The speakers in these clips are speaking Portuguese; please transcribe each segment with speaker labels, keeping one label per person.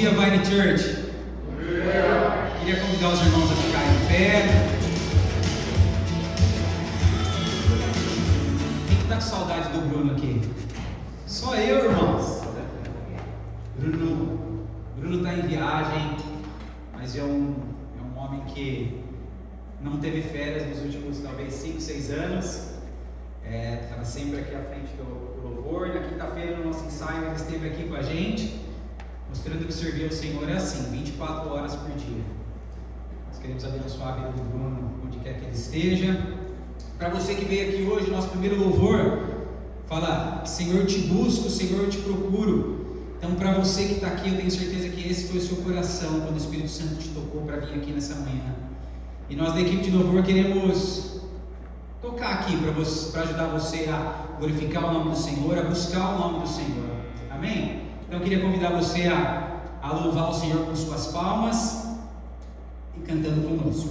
Speaker 1: Dia Vine Church. Queria convidar os irmãos a ficarem em pé. Quem está com saudade do Bruno aqui? Só eu, irmãos. Bruno está em viagem, mas é um homem que não teve férias nos últimos talvez 5, 6 anos. Estava sempre aqui à frente do louvor. Na quinta-feira, no nosso ensaio, ele esteve aqui com a gente, mostrando que servir ao Senhor é assim, 24 horas por dia. Nós queremos abençoar a vida do Bruno, onde quer que ele esteja. Para você que veio aqui hoje, nosso primeiro louvor, fala: Senhor, te busco, Senhor, te procuro. Então, para você que está aqui, eu tenho certeza que esse foi o seu coração, quando o Espírito Santo te tocou para vir aqui nessa manhã. E nós da equipe de louvor queremos tocar aqui para ajudar você a glorificar o nome do Senhor, a buscar o nome do Senhor. Amém? Então eu queria convidar você a louvar o Senhor com suas palmas e cantando conosco.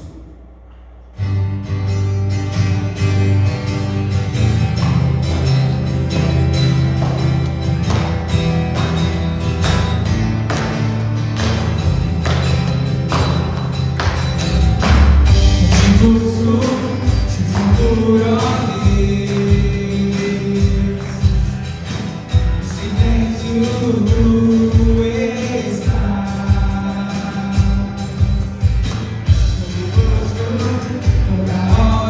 Speaker 2: Oh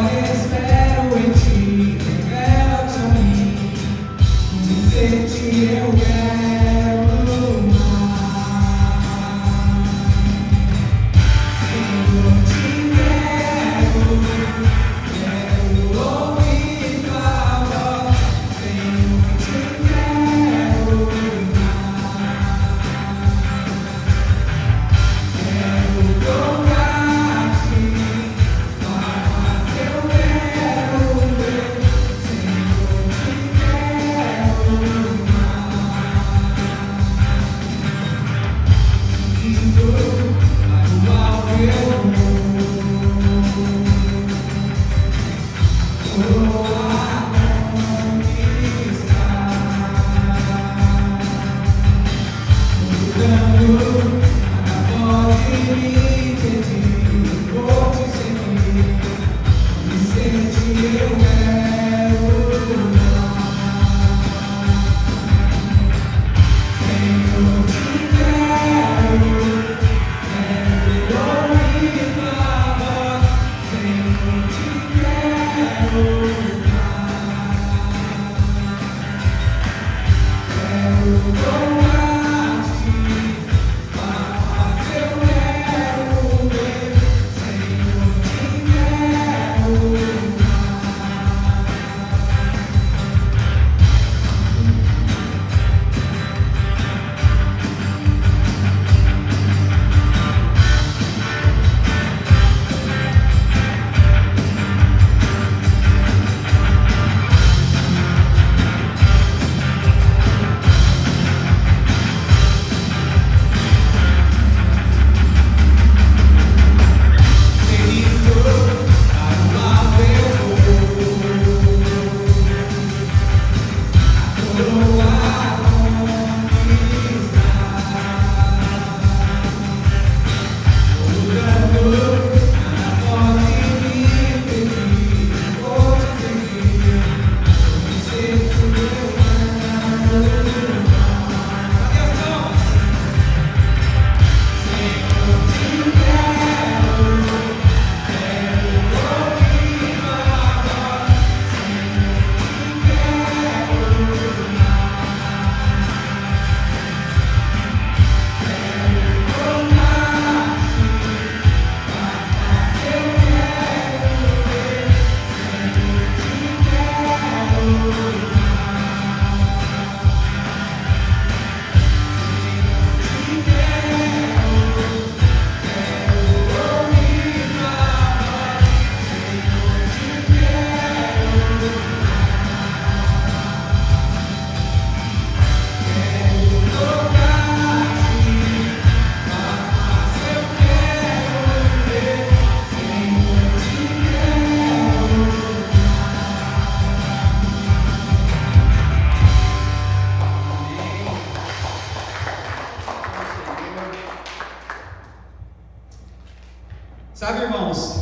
Speaker 1: Sabe, irmãos,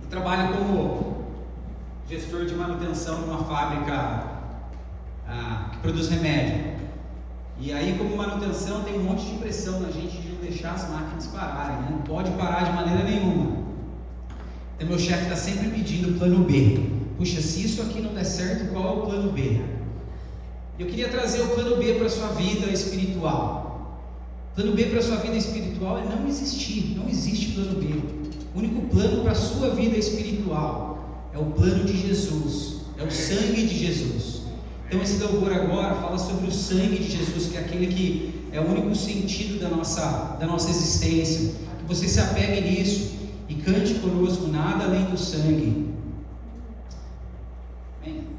Speaker 1: eu trabalho como gestor de manutenção de uma fábrica que produz remédio. E aí, como manutenção, tem um monte de pressão na gente de não deixar as máquinas pararem, né? Não pode parar de maneira nenhuma. Então, meu chefe está sempre pedindo plano B. Puxa, se isso aqui não der certo, qual é o plano B? Eu queria trazer o plano B para a sua vida espiritual. Plano B para a sua vida espiritual é não existir, não existe plano B. O único plano para a sua vida espiritual é o plano de Jesus, é o sangue de Jesus. Então esse louvor agora fala sobre o sangue de Jesus, que é aquele que é o único sentido da nossa existência. Que você se apegue nisso e cante conosco, nada além do sangue. Amém.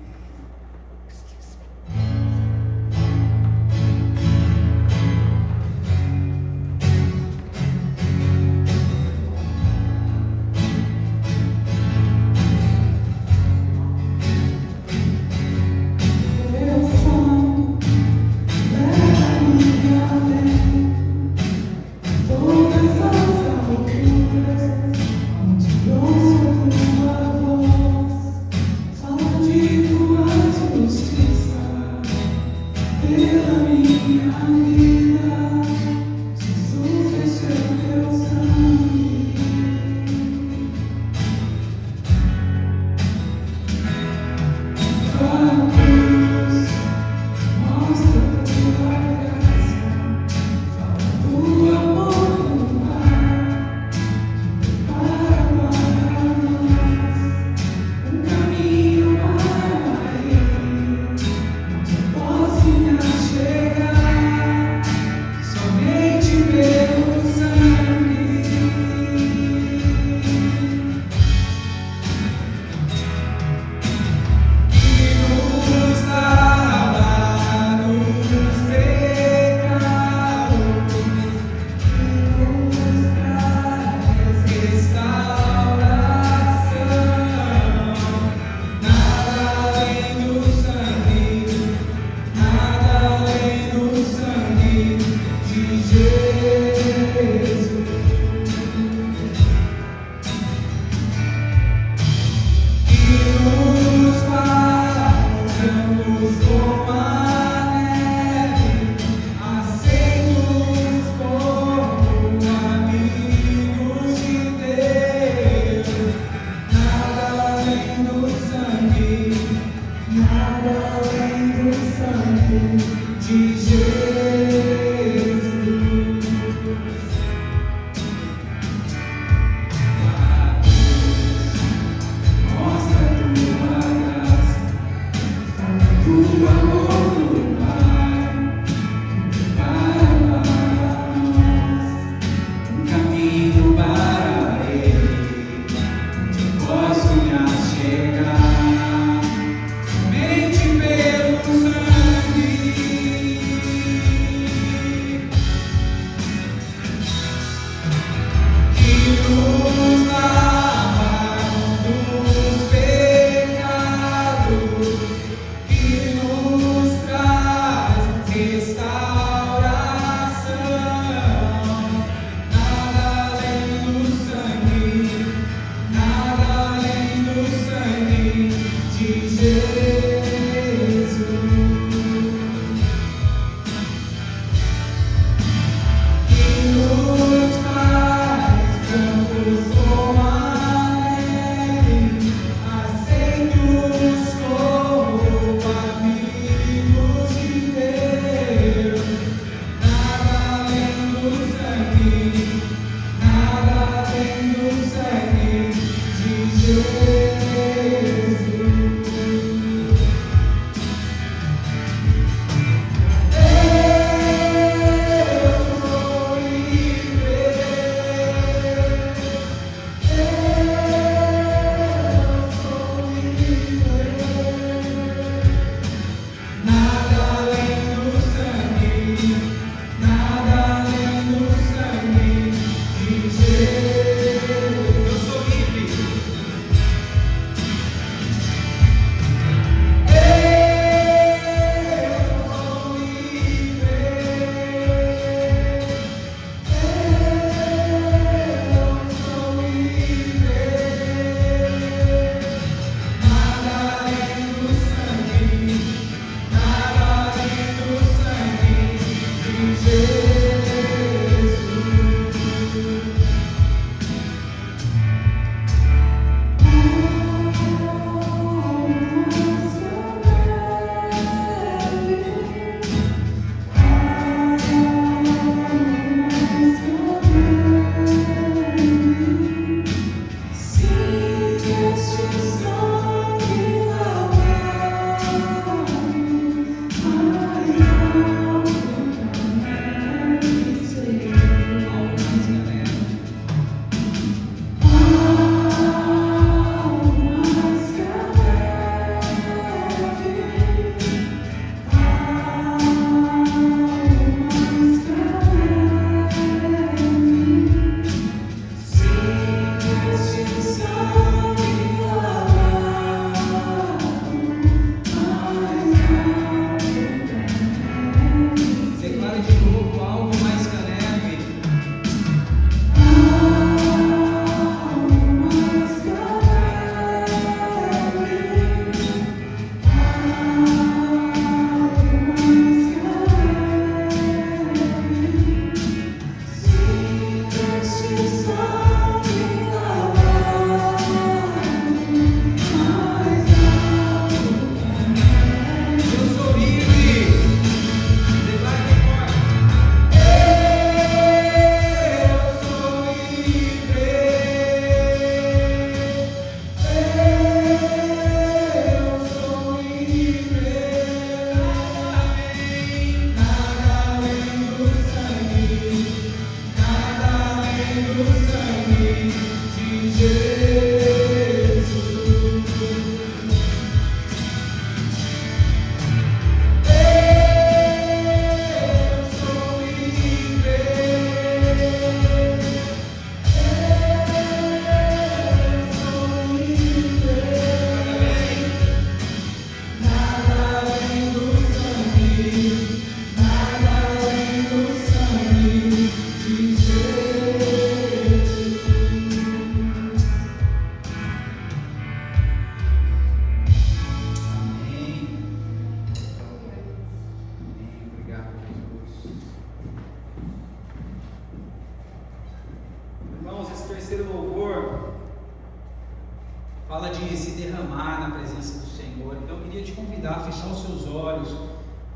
Speaker 1: fala de se derramar na presença do Senhor. Então eu queria te convidar a fechar os seus olhos,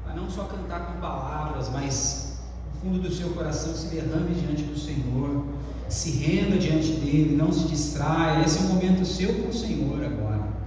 Speaker 1: a não só cantar com palavras, mas no fundo do seu coração se derrame diante do Senhor, se renda diante dele, não se distraia. Esse é um momento seu com o Senhor agora.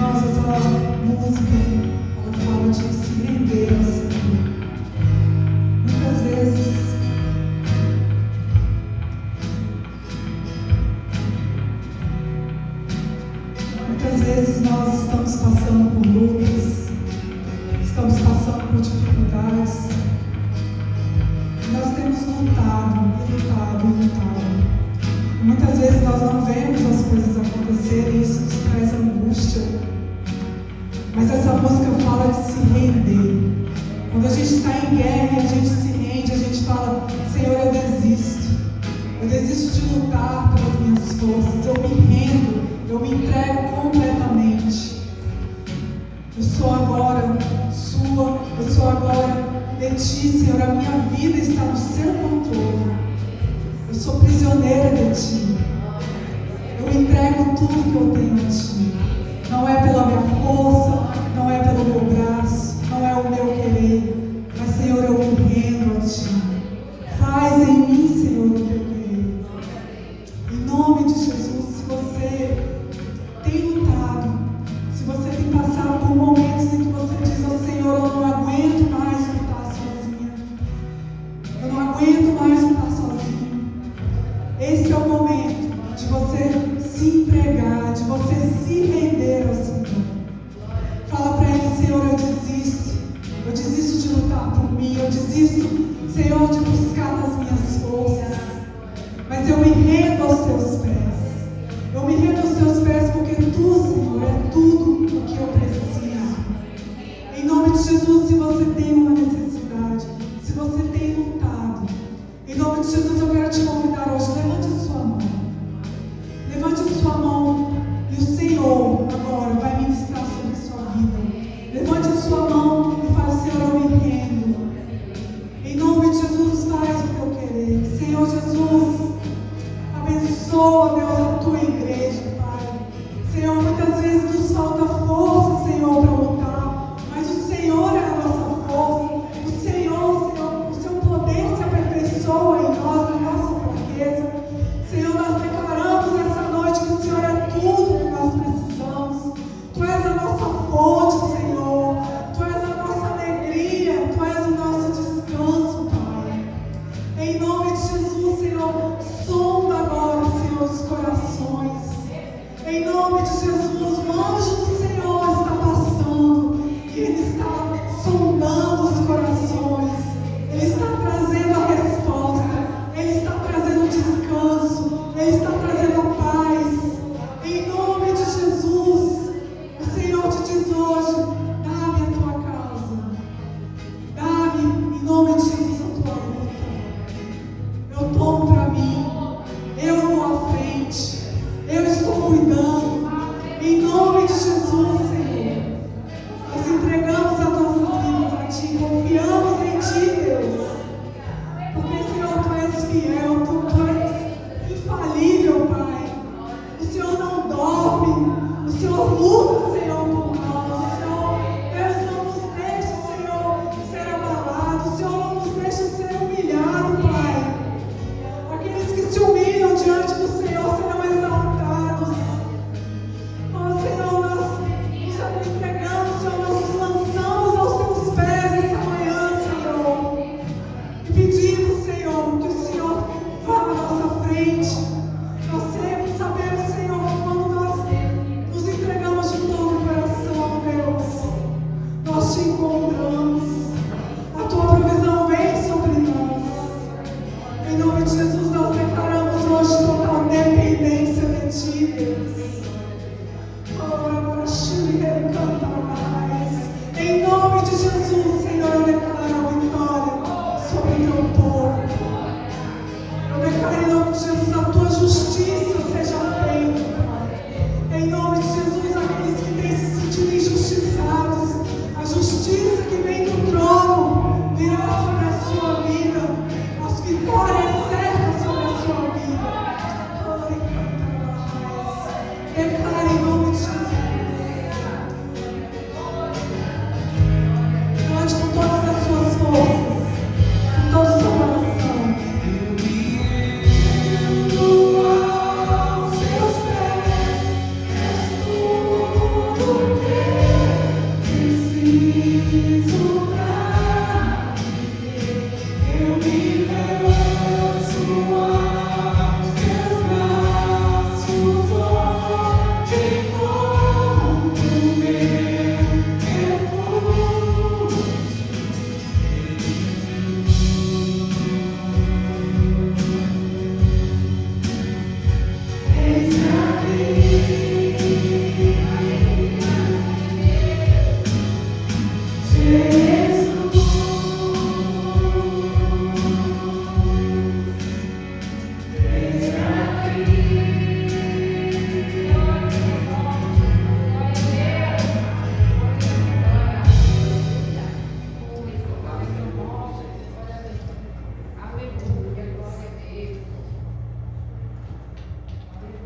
Speaker 2: Nossa, essa música, ela fala de se render ao Senhor. Muitas vezes nós estamos passando por lutas, estamos passando por dificuldades. Nós temos lutado. E muitas vezes nós não vemos as coisas acontecerem e isso nos traz angústia. Mas essa música fala de se render. Quando a gente está em guerra e a gente se rende, a gente fala: Senhor, eu desisto. Eu desisto de lutar pelas minhas forças. Eu me rendo, eu me entrego completamente. Eu sou agora sua, eu sou agora de ti, Senhor. A minha vida está no seu controle. Eu sou prisioneira de ti. Eu entrego tudo que eu tenho a ti. Não é pela minha força, não é pelo meu braço, não é o meu querer, mas, Senhor, eu me rendo a ti. Faz em mim, Senhor, o teu querer. Em nome de Jesus, se você tem lutado, se você tem passado por momentos em que você diz ao Senhor: eu não aguento mais lutar sozinha, eu não aguento mais lutar sozinho. Esse é o momento de você se entregar, de você se render ao Senhor. Fala para Ele: Senhor, eu desisto de lutar por mim, eu desisto, Senhor, de buscar nas minhas forças, mas eu me rendo aos teus pés. Eu me rendo aos teus pés porque tu, Senhor, é tudo o que eu preciso. Em nome de Jesus, se você tem uma necessidade, se você tem lutado, em nome de Jesus eu quero te convidar hoje: levante a sua mão. Levante a sua mão e o Senhor agora vai ministrar sobre a sua vida. Levante a sua mão e fale: Senhor, eu me rendo. Em nome de Jesus, faz o teu querer. Senhor Jesus, abençoa, Deus, a tua igreja, Pai. Senhor, muitas vezes nos falta força, Senhor, para lutar, mas o Senhor é a nossa força. O Senhor, o seu poder se aperfeiçoa em nós, na nossa fraqueza. Senhor, nós declaramos essa noite que o Senhor é tudo que nós precisamos. Tu és a nossa fonte, Senhor. Tu és a nossa alegria. Tu és o nosso descanso, Pai. Em nome de Jesus, Senhor, sonda agora, Senhor, os corações. Em nome de Jesus, o anjo do Senhor está passando e Ele está sondando os corações. Ele está trazendo a resposta. Ele está trazendo descanso. Ele está trazendo a paz. Em nome de Jesus, o Senhor te diz hoje: dá-me a tua causa. Dá-me, em nome de Jesus, a tua luta. Eu tomo para mim. Eu vou à frente. Eu estou cuidando. Em nome de Jesus, Senhor. Nós entregamos as nossas vidas a ti. Confiamos em ti, Deus. Porque, Senhor, tu és fiel. Tu és infalível, Pai. O Senhor não dorme. O Senhor luta, Senhor, por nós. O Senhor, Deus, não nos deixa, Senhor, ser abalado. O Senhor não nos deixa ser humilhado, Pai. Aqueles que se humilham diante do Senhor serão exaltados. Oh, Senhor, nós nos entregamos, Senhor, nós nos lançamos aos teus pés essa manhã, Senhor. E pedimos, Senhor, que o Senhor vá na nossa frente. Nós sempre sabemos, Senhor, que quando nós nos entregamos de todo o coração, Deus, nós te encontramos. A tua provisão vem sobre nós. Em nome de Jesus, nós declaramos hoje total dependência de ti, Deus. Em nome de Jesus, Senhor, eu declaro a vitória sobre o teu povo. Eu declaro em nome de Jesus: a tua justiça seja feita, Pai. Em nome de Jesus, aqueles que têm se sentido injustiçados, a justiça que vem do trono virá sobre a sua vida. As vitórias certas sobre a sua vida. Declare em nome de Jesus. Cante com todas as suas forças, com todo o seu coração. Eu me rendo aos seus pés, és tudo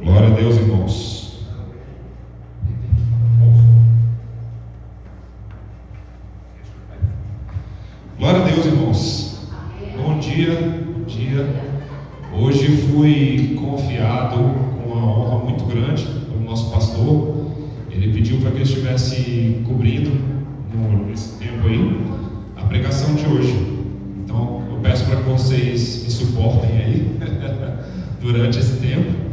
Speaker 3: Glória a Deus, irmãos. Glória a Deus, irmãos. Bom dia, bom dia. Hoje fui confiado com uma honra muito grande pelo nosso pastor. Ele pediu para que eu estivesse cobrindo nesse tempo aí a pregação de hoje. Então eu peço para que vocês me suportem aí durante esse tempo.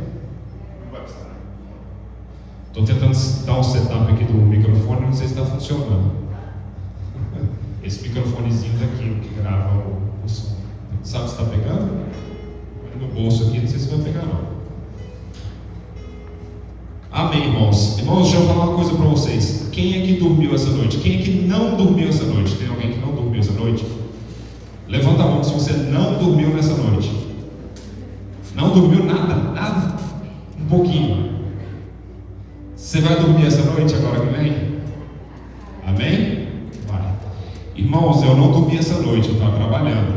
Speaker 3: Estou tentando dar um setup aqui do microfone, não sei se está funcionando. Esse microfonezinho daqui que grava o som. Sabe se está pegando? No bolso aqui, não sei se vai pegar não. Amém, irmãos. Irmãos, deixa eu falar uma coisa para vocês. Quem é que dormiu essa noite? Quem é que não dormiu essa noite? Tem alguém que não dormiu essa noite? Levanta a mão se você não dormiu nessa noite. Não dormiu nada? Um pouquinho. Você vai dormir essa noite agora que vem? Amém? Vai. Irmãos, eu não dormi essa noite, eu estava trabalhando.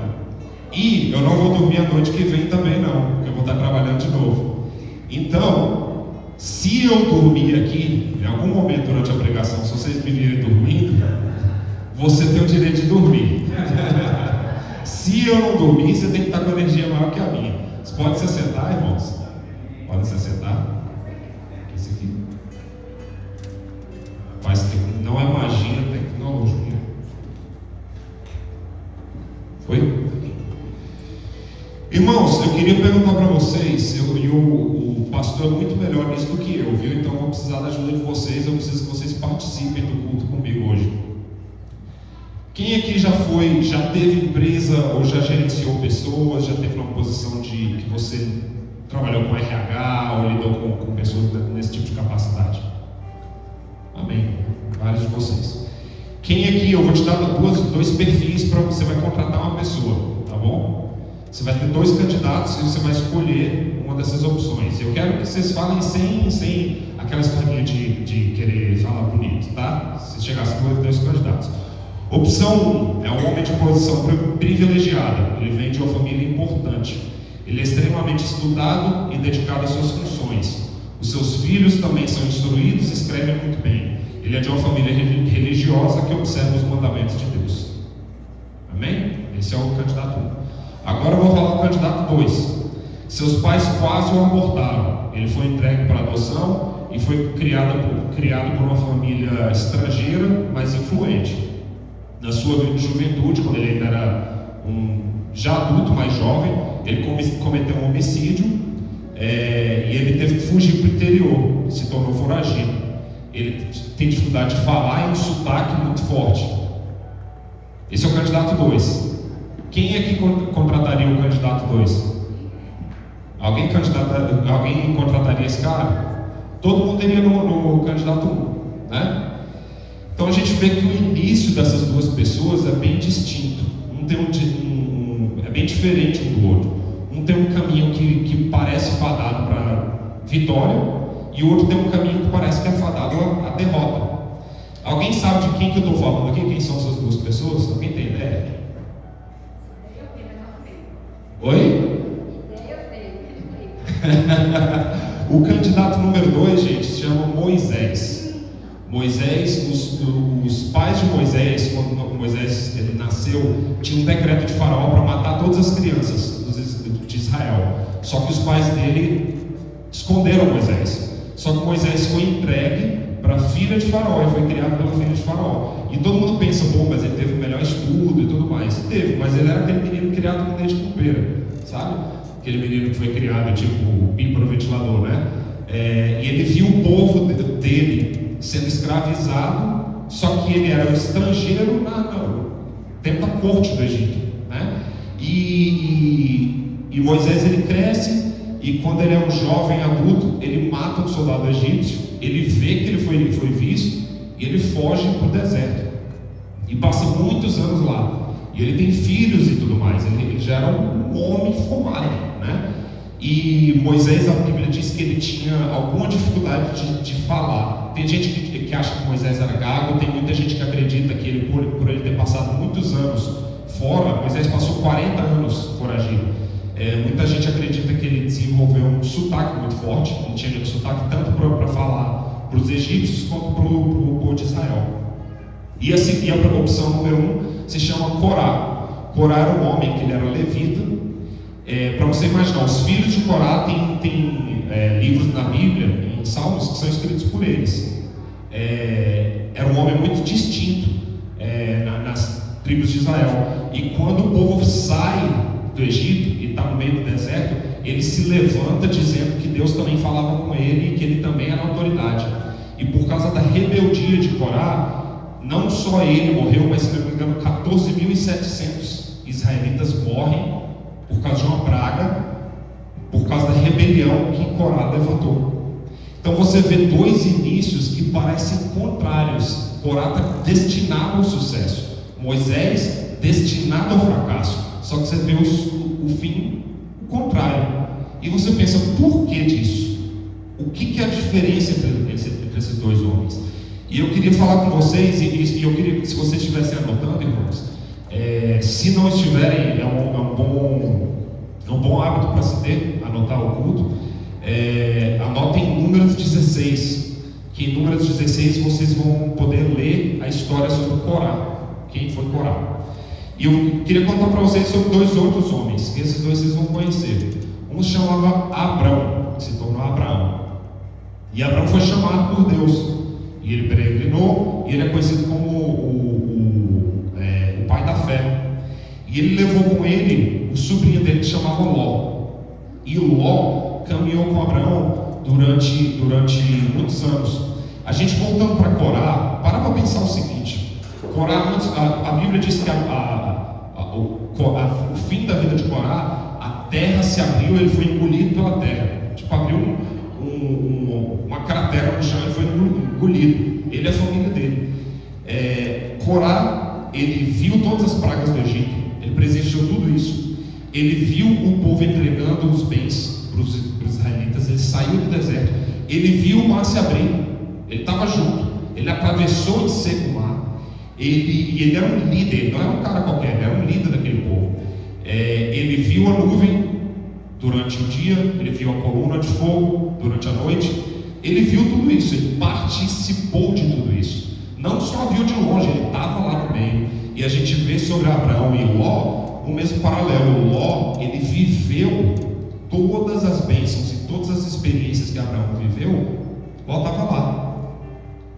Speaker 3: E eu não vou dormir a noite que vem também não, porque eu vou estar trabalhando de novo. Então, se eu dormir aqui, em algum momento durante a pregação, se vocês me virem dormindo, você tem o direito de dormir. Se eu não dormir, você tem que estar com energia maior que a minha. Você pode se assentar, irmãos? Podem se assentar? Esse aqui. Mas não é magia, é tecnologia. Foi? Irmãos, eu queria perguntar para vocês, o pastor é muito melhor nisso do que eu, viu? Então eu vou precisar da ajuda de vocês, eu preciso que vocês participem do culto comigo hoje. Quem aqui já teve empresa ou já gerenciou pessoas, já teve uma posição que você trabalhou com RH ou lidou com pessoas nesse tipo de capacidade? Amém. Vários de vocês. Quem aqui, eu vou te dar dois perfis para você vai contratar uma pessoa, tá bom? Você vai ter 2 candidatos e você vai escolher uma dessas opções. Eu quero que vocês falem sem aquela historinha de querer falar bonito, tá? Se chegasse com 2 candidatos. Opção 1 é um homem de posição privilegiada. Ele vem de uma família importante. Ele é extremamente estudado e dedicado às suas funções. Os seus filhos também são instruídos e escrevem muito bem. Ele é de uma família religiosa que observa os mandamentos de Deus. Amém? Esse é o candidato 1. Agora eu vou falar do candidato 2. Seus pais quase o abortaram. Ele foi entregue para adoção e foi criado por uma família estrangeira, mas influente. Na sua juventude, quando ele ainda era já adulto, mais jovem, ele cometeu um homicídio e ele teve que fugir para o interior, se tornou foragido. Ele tem dificuldade de falar e um sotaque muito forte. Esse é o candidato 2. Quem é que contrataria o candidato 2? Alguém contrataria esse cara? Todo mundo iria no candidato 1, né? Então a gente vê que o início dessas 2 pessoas é bem distinto. É bem diferente um do outro. Um tem um caminho que parece fadado para vitória, e o outro tem um caminho que parece que é fadado à derrota. Alguém sabe de quem que eu estou falando aqui? Quem são essas 2 pessoas? Alguém tem ideia? Oi? O candidato número 2, gente, se chama Moisés. Moisés, os pais de Moisés, quando Moisés ele nasceu, tinha um decreto de Faraó para matar todas as crianças de Israel. Só que os pais dele esconderam Moisés. Só que Moisés foi entregue para a filha de Faraó e foi criado pela filha de Faraó. E todo mundo pensa, mas ele teve o melhor estudo e tudo mais. Teve, mas ele era aquele menino criado com leite de pulpeira, sabe? Aquele menino que foi criado tipo pipa no ventilador, né? E ele viu o povo dele sendo escravizado, só que ele era um estrangeiro dentro da corte do Egito, né? E Moisés ele cresce, e quando ele é um jovem adulto, ele mata um soldado egípcio, ele vê que ele foi visto, e ele foge para o deserto. e passa muitos anos lá. E ele tem filhos e tudo mais. Ele já era um homem formado, né? E Moisés, a Bíblia diz que ele tinha alguma dificuldade de falar. Tem gente que acha que Moisés era gago, tem muita gente que acredita que ele, por ele ter passado muitos anos fora, Moisés passou 40 anos foragido. Muita gente acredita que ele desenvolveu um sotaque muito forte. Ele tinha um sotaque tanto para falar para os egípcios quanto para o povo de Israel. E a opção número 1 se chama Corá. Corá era um homem que ele era levita. Para você imaginar, os filhos de Corá tem livros na Bíblia, em Salmos, que são escritos por eles. Era um homem muito distinto nas tribos de Israel. E quando o povo sai do Egito e está no meio do deserto, ele se levanta dizendo que Deus também falava com ele e que ele também era autoridade. E por causa da rebeldia de Corá, não só ele morreu, mas, se não me engano, 14.700 israelitas morrem por causa de uma praga, por causa da rebelião que Corá levantou. Então você vê dois inícios que parecem contrários. Corá está destinado ao sucesso, Moisés destinado ao fracasso. Só que você vê o fim contrário. E você pensa, por que disso? O que é a diferença entre esses dois homens? E eu queria falar com vocês, e eu queria que, se vocês estivessem anotando, irmãos, se não estiverem, é um bom hábito para se ter, anotar o culto. Anotem Números 16, que em Números 16 vocês vão poder ler a história sobre Corá, quem foi Corá. E eu queria contar para vocês sobre dois outros homens, que esses dois vocês vão conhecer. Um se chamava Abrão, que se tornou Abraão. E Abrão foi chamado por Deus. E ele peregrinou, e ele é conhecido como o pai da fé. E ele levou com ele o sobrinho dele que se chamava Ló. E Ló caminhou com Abraão durante muitos anos. A gente voltando para Corá, para pensar o seguinte: Corá, a Bíblia diz que o fim da vida de Corá, a terra se abriu, ele foi engolido pela terra. Tipo, abriu uma cratera no chão e foi engolido. Ele e a família dele. Corá, ele viu todas as pragas do Egito, ele presenciou tudo isso. Ele viu o povo entregando os bens para os israelitas. Ele saiu do deserto, ele viu o mar se abrir, ele estava junto, ele atravessou em seco o mar. Ele era um líder, ele não era um cara qualquer, ele era um líder daquele povo. Ele viu a nuvem durante o dia, ele viu a coluna de fogo durante a noite. Ele viu tudo isso, ele participou de tudo isso. Não só viu de longe, ele estava lá no meio. E a gente vê sobre Abraão e Ló o mesmo paralelo. Ló, ele viveu todas as bênçãos e todas as experiências que Abraão viveu. Ló estava lá.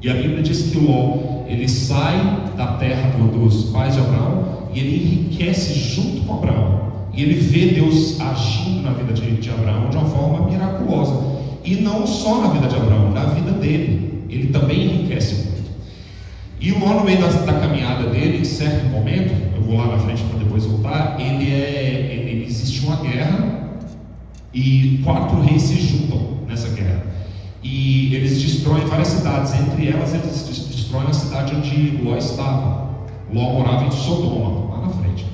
Speaker 3: E a Bíblia diz que Ló, ele sai da terra dos pais de Abraão e ele enriquece junto com Abraão. E ele vê Deus agindo na vida de Abraão de uma forma miraculosa. E não só na vida de Abraão, na vida dele. Ele também enriquece muito. E Ló, no meio da caminhada dele, em certo momento, eu vou lá na frente para depois voltar, existe uma guerra e 4 reis se juntam nessa guerra. E eles destroem várias cidades. Entre elas, eles destroem a cidade onde Ló estava. Ló morava em Sodoma, lá na frente.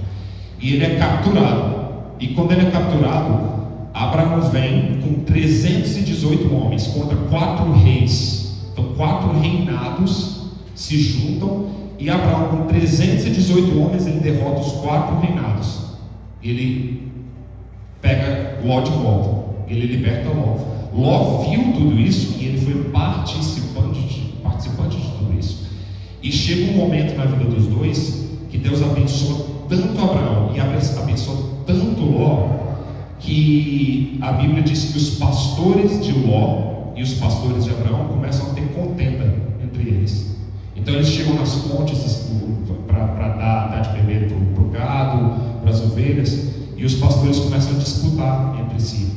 Speaker 3: E ele é capturado. E quando ele é capturado, Abraão vem com 318 homens contra 4 reis. Então 4 reinados se juntam, e Abraão, com 318 homens, ele derrota os 4 reinados. Ele pega Ló de volta, ele liberta Ló. Ló viu tudo isso e ele foi participante de tudo isso. E chega um momento na vida dos dois que Deus abençoa tanto Abraão e abençoa tanto Ló, que a Bíblia diz que os pastores de Ló e os pastores de Abraão começam a ter contenda entre eles. Então eles chegam nas fontes para dar de beber para o gado, para as ovelhas, e os pastores começam a disputar entre si,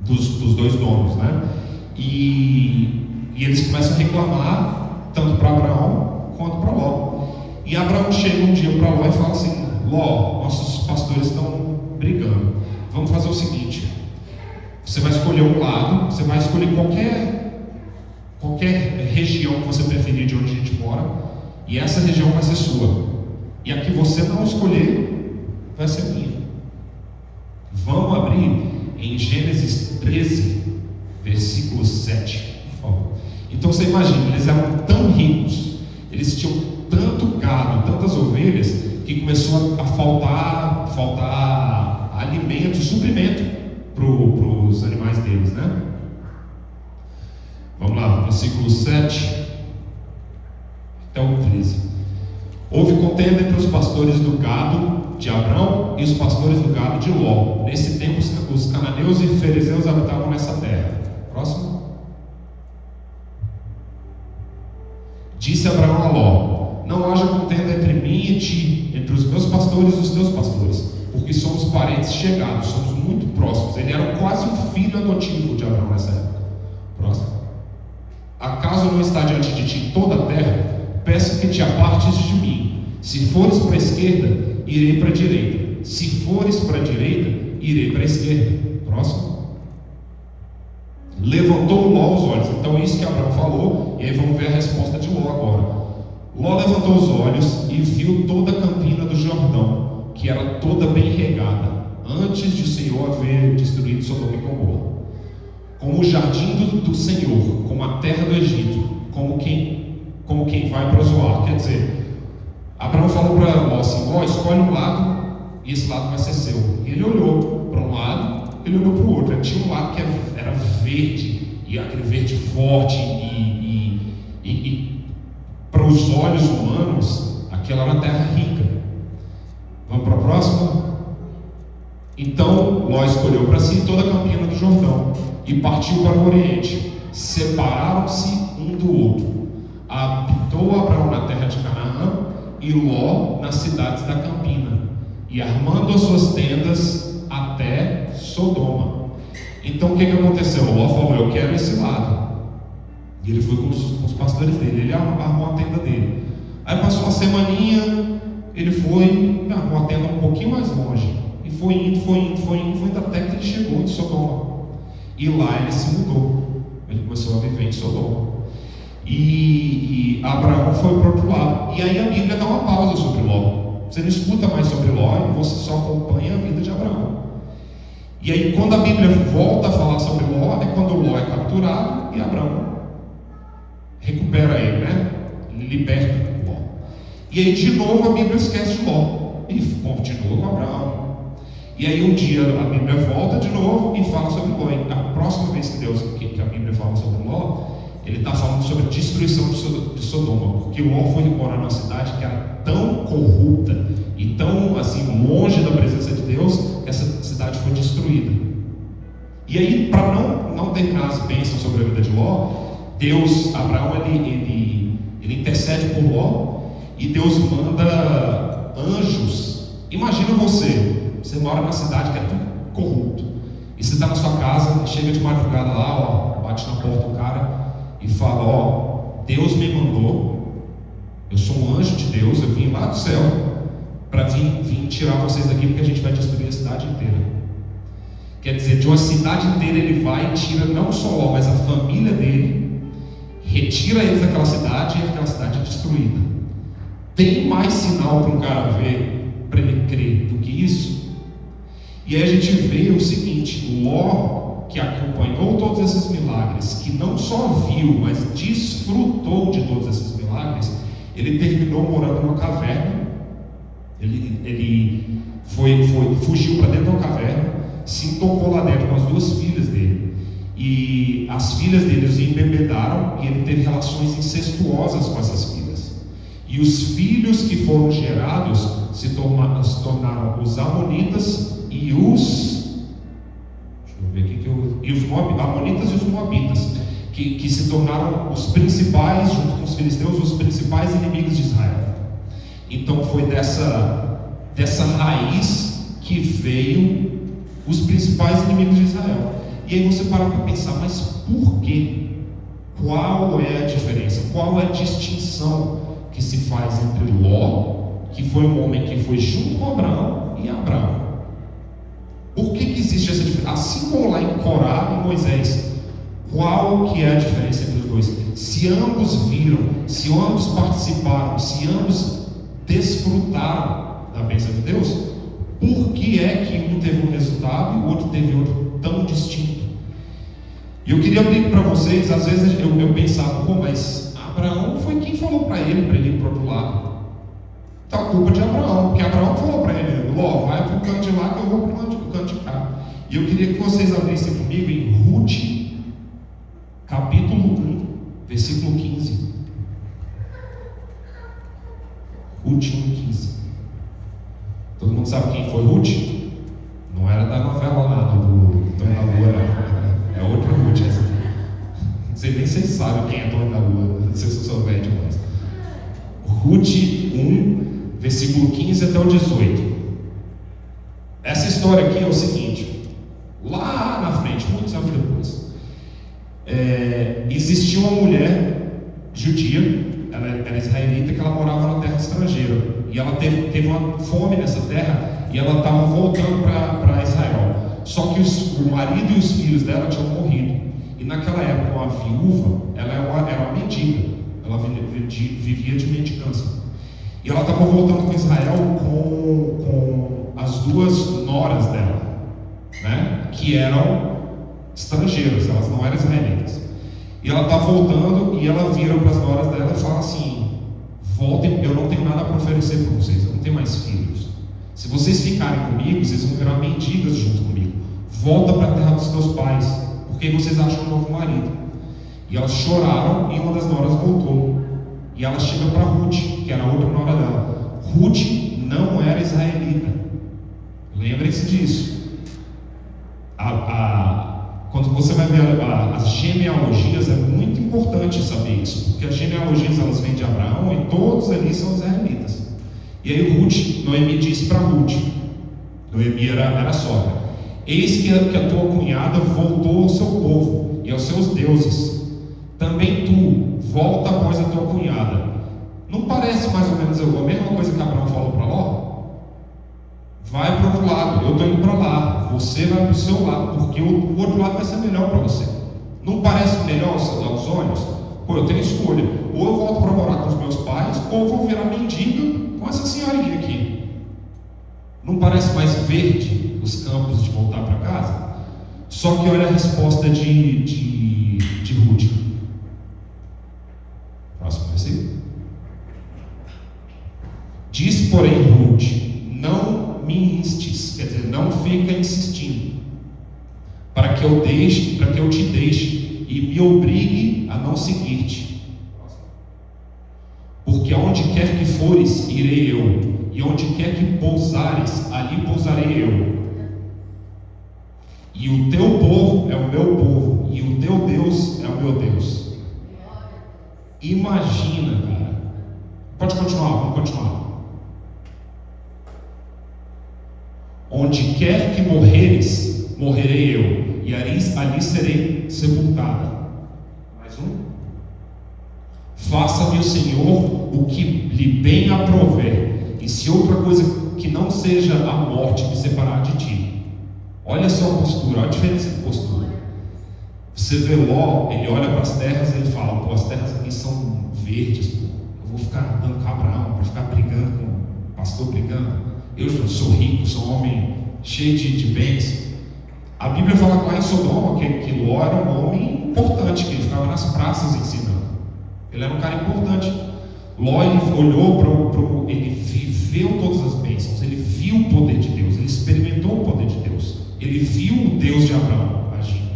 Speaker 3: dos dois donos, né? E eles começam a reclamar tanto para Abraão quanto para Ló. E Abraão chega um dia para Ló e fala assim: Ló, nossos pastores estão brigando. Vamos fazer o seguinte: você vai escolher um lado, você vai escolher qualquer região que você preferir de onde a gente mora, e e essa região vai ser sua, e a que você não escolher vai ser minha. Vamos abrir em Gênesis 13, versículo 7, por favor. Então você imagina, eles eram tão ricos, eles tinham tanto gado, tantas ovelhas, que começou a faltar alimento, suprimento para os animais deles, né? Vamos lá, versículo 7 até o 13. Houve contenda entre os pastores do gado de Abrão e os pastores do gado de Ló. Nesse tempo os cananeus e ferezeus habitavam nessa terra. Próximo. Disse Abraão a Ló: não haja contenda entre mim e ti, entre os meus pastores e os teus pastores, porque somos parentes chegados, somos muito próximos. Ele era quase um filho adotivo de Abraão nessa época. Próximo. Acaso não está diante de ti toda a terra? Peço que te apartes de mim. Se fores para a esquerda, irei para a direita. Se fores para a direita, irei para a esquerda. Próximo. Levantou Ló os olhos. Então isso que Abraão falou, e aí vamos ver a resposta de Ló agora. Ló levantou os olhos e viu toda a campina do Jordão, que era toda bem regada, antes de o Senhor haver destruído Sodoma e Gomorra, como o jardim do Senhor, como a terra do Egito, como quem vai para Zoar. Quer dizer, Abraão falou para Ló assim: Ló, escolhe um lado e esse lado vai ser seu. E ele olhou para um lado, ele olhou para o outro. Ele tinha um lado que era verde, e aquele verde forte, e para os olhos humanos aquela era uma terra rica. Vamos para a próxima? Então Ló escolheu para si toda a campina do Jordão e partiu para o oriente. Separaram-se um do outro. Habitou Abraão na terra de Canaã e Ló nas cidades da campina, e armando as suas tendas até Sodoma. Então o que aconteceu? Ló falou: eu quero esse lado. E ele foi com os pastores dele, ele armou a tenda dele. Aí passou uma semaninha, ele foi, armou a tenda um pouquinho mais longe, e foi indo até que ele chegou em Sodoma. E lá ele se mudou, ele começou a viver em Sodoma. E Abraão foi para o outro lado. E aí a Bíblia dá uma pausa sobre Ló. Você não escuta mais sobre Ló, e você só acompanha a vida de Abraão. E aí quando a Bíblia volta a falar sobre Ló, é quando Ló é capturado e Abraão recupera ele, né? Liberta Ló. E aí de novo a Bíblia esquece de Ló e continua com Abraão. E aí um dia a Bíblia volta de novo e fala sobre Ló. E a próxima vez que a Bíblia fala sobre Ló, ele está falando sobre a destruição de Sodoma, porque Ló foi morar numa cidade que era tão corrupta e tão assim longe da presença de Deus, que essa cidade foi destruída. E aí, para não terminar as bênçãos sobre a vida de Ló, Abraão ele intercede por Ló, e Deus manda anjos. Imagina você mora numa cidade que é tudo corrupto, e você está na sua casa, chega de madrugada lá, bate na porta do cara e fala: Deus me mandou, eu sou um anjo de Deus, eu vim lá do céu para vir tirar vocês daqui, porque a gente vai destruir a cidade inteira. Quer dizer, de uma cidade inteira ele vai e tira não só Ló, mas a família dele, retira eles daquela cidade, e aquela cidade é destruída. Tem mais sinal para um cara ver, para ele crer, do que isso? E aí a gente vê o seguinte: Ló, que acompanhou todos esses milagres, que não só viu, mas desfrutou de todos esses milagres, ele terminou morando numa caverna. Ele fugiu para dentro de uma caverna, se intocou lá dentro com as duas filhas dele, e as filhas dele os embebedaram, e ele teve relações incestuosas com essas filhas. E os filhos que foram gerados se tornaram os amonitas e os amonitas e os moabitas, que se tornaram os principais, junto com os filisteus, os principais inimigos de Israel. Então foi dessa raiz que veio os principais inimigos de Israel. E aí você para pensar: mas por quê? Qual é a diferença? Qual é a distinção que se faz entre Ló, que foi um homem que foi junto com Abraão, e Abraão? Por que existe essa diferença? Assim como lá em Corá e Moisés, qual que é a diferença entre os dois? Se ambos viram, se ambos participaram, se se ambos desfrutaram da bênção de Deus, por que é que um teve um resultado e o outro teve outro tão distinto? E eu queria abrir para vocês, às vezes eu pensava, mas Abraão foi quem falou para ele ir para o outro lado. Então a culpa de Abraão, porque Abraão falou para ele, vai para o canto de lá que eu vou para o canto de cá. E eu queria que vocês abrissem comigo em Ruth, capítulo 1, versículo 15. Ruth 1,15. Todo mundo sabe quem foi Ruth? Não era da novela lá, do Tonho da Lua, é outra Ruth essa aqui. Não sei nem se vocês sabem quem é Tonho da Lua, não sei se eu sou velho demais. Ruth 1, versículo 15 até o 18. Essa história aqui é o seguinte: lá na frente, muitos anos depois, existia uma mulher judia, ela era israelita, que ela morava na terra estrangeira, e ela teve uma fome nessa terra, e ela estava voltando para Israel. Só que o marido e os filhos dela tinham morrido, e naquela época uma viúva, ela era uma mendiga, ela vivia de mendicância, e ela estava voltando para Israel com as duas noras dela, né, que eram estrangeiras, elas não eram israelitas. E ela está voltando e ela vira para as noras dela e fala assim: voltem, eu não tenho nada para oferecer para vocês, eu não tenho mais filhos. Se vocês ficarem comigo, vocês vão virar mendigas junto comigo. Volta para a terra dos teus pais, porque vocês acham um novo marido. E elas choraram e uma das noras voltou. E ela chega para Ruth, que era a outra nora dela. Ruth não era israelita. Lembrem-se disso. Quando você vai ver as genealogias, é muito importante saber isso, porque as genealogias elas vêm de Abraão e todos ali são israelitas. E aí Noemi disse para Ruth, Noemi era sogra: eis que a tua cunhada voltou ao seu povo e aos seus deuses. Também tu volta após a tua cunhada. Não parece mais ou menos a mesma coisa que Abraão falou para Ló? Vai para o outro lado, eu estou indo para lá, você vai para o seu lado, porque o outro lado vai ser melhor para você. Não parece melhor aos olhos? Pô, eu tenho escolha: ou eu volto para morar com os meus pais, ou eu vou virar mendiga com essa senhorinha aqui. Não parece mais verde os campos de voltar para casa? Só que olha a resposta de Ruth. Próximo versículo. Diz, porém, Ruth: não me instes, quer dizer, não fica insistindo, para que eu te deixe e me obrigue a não seguir-te. Porque aonde quer que fores, irei eu, e onde quer que pousares, ali pousarei eu. E o teu povo é o meu povo, e o teu Deus é o meu Deus. Imagina, cara. Pode continuar, vamos continuar. Onde quer que morreres, morrerei eu, e ali serei sepultada. Mais um. Faça-me o Senhor o que lhe bem aprouver, e se outra coisa que não seja a morte me separar de ti. Olha só a postura, olha a diferença de postura. Você vê Ló, ele olha para as terras e ele fala: pô, as terras aqui são verdes, pô. Eu vou ficar dando com Abraão, para ficar brigando com o pastor brigando. Eu sou rico, sou um homem cheio de bens. A Bíblia fala lá em Sodoma que Ló era um homem importante, que ele ficava nas praças ensinando. Ele era um cara importante. Ló, ele olhou ele viveu todas as bênçãos, ele viu o poder de Deus, ele experimentou o poder de Deus, ele viu o Deus de Abraão agindo.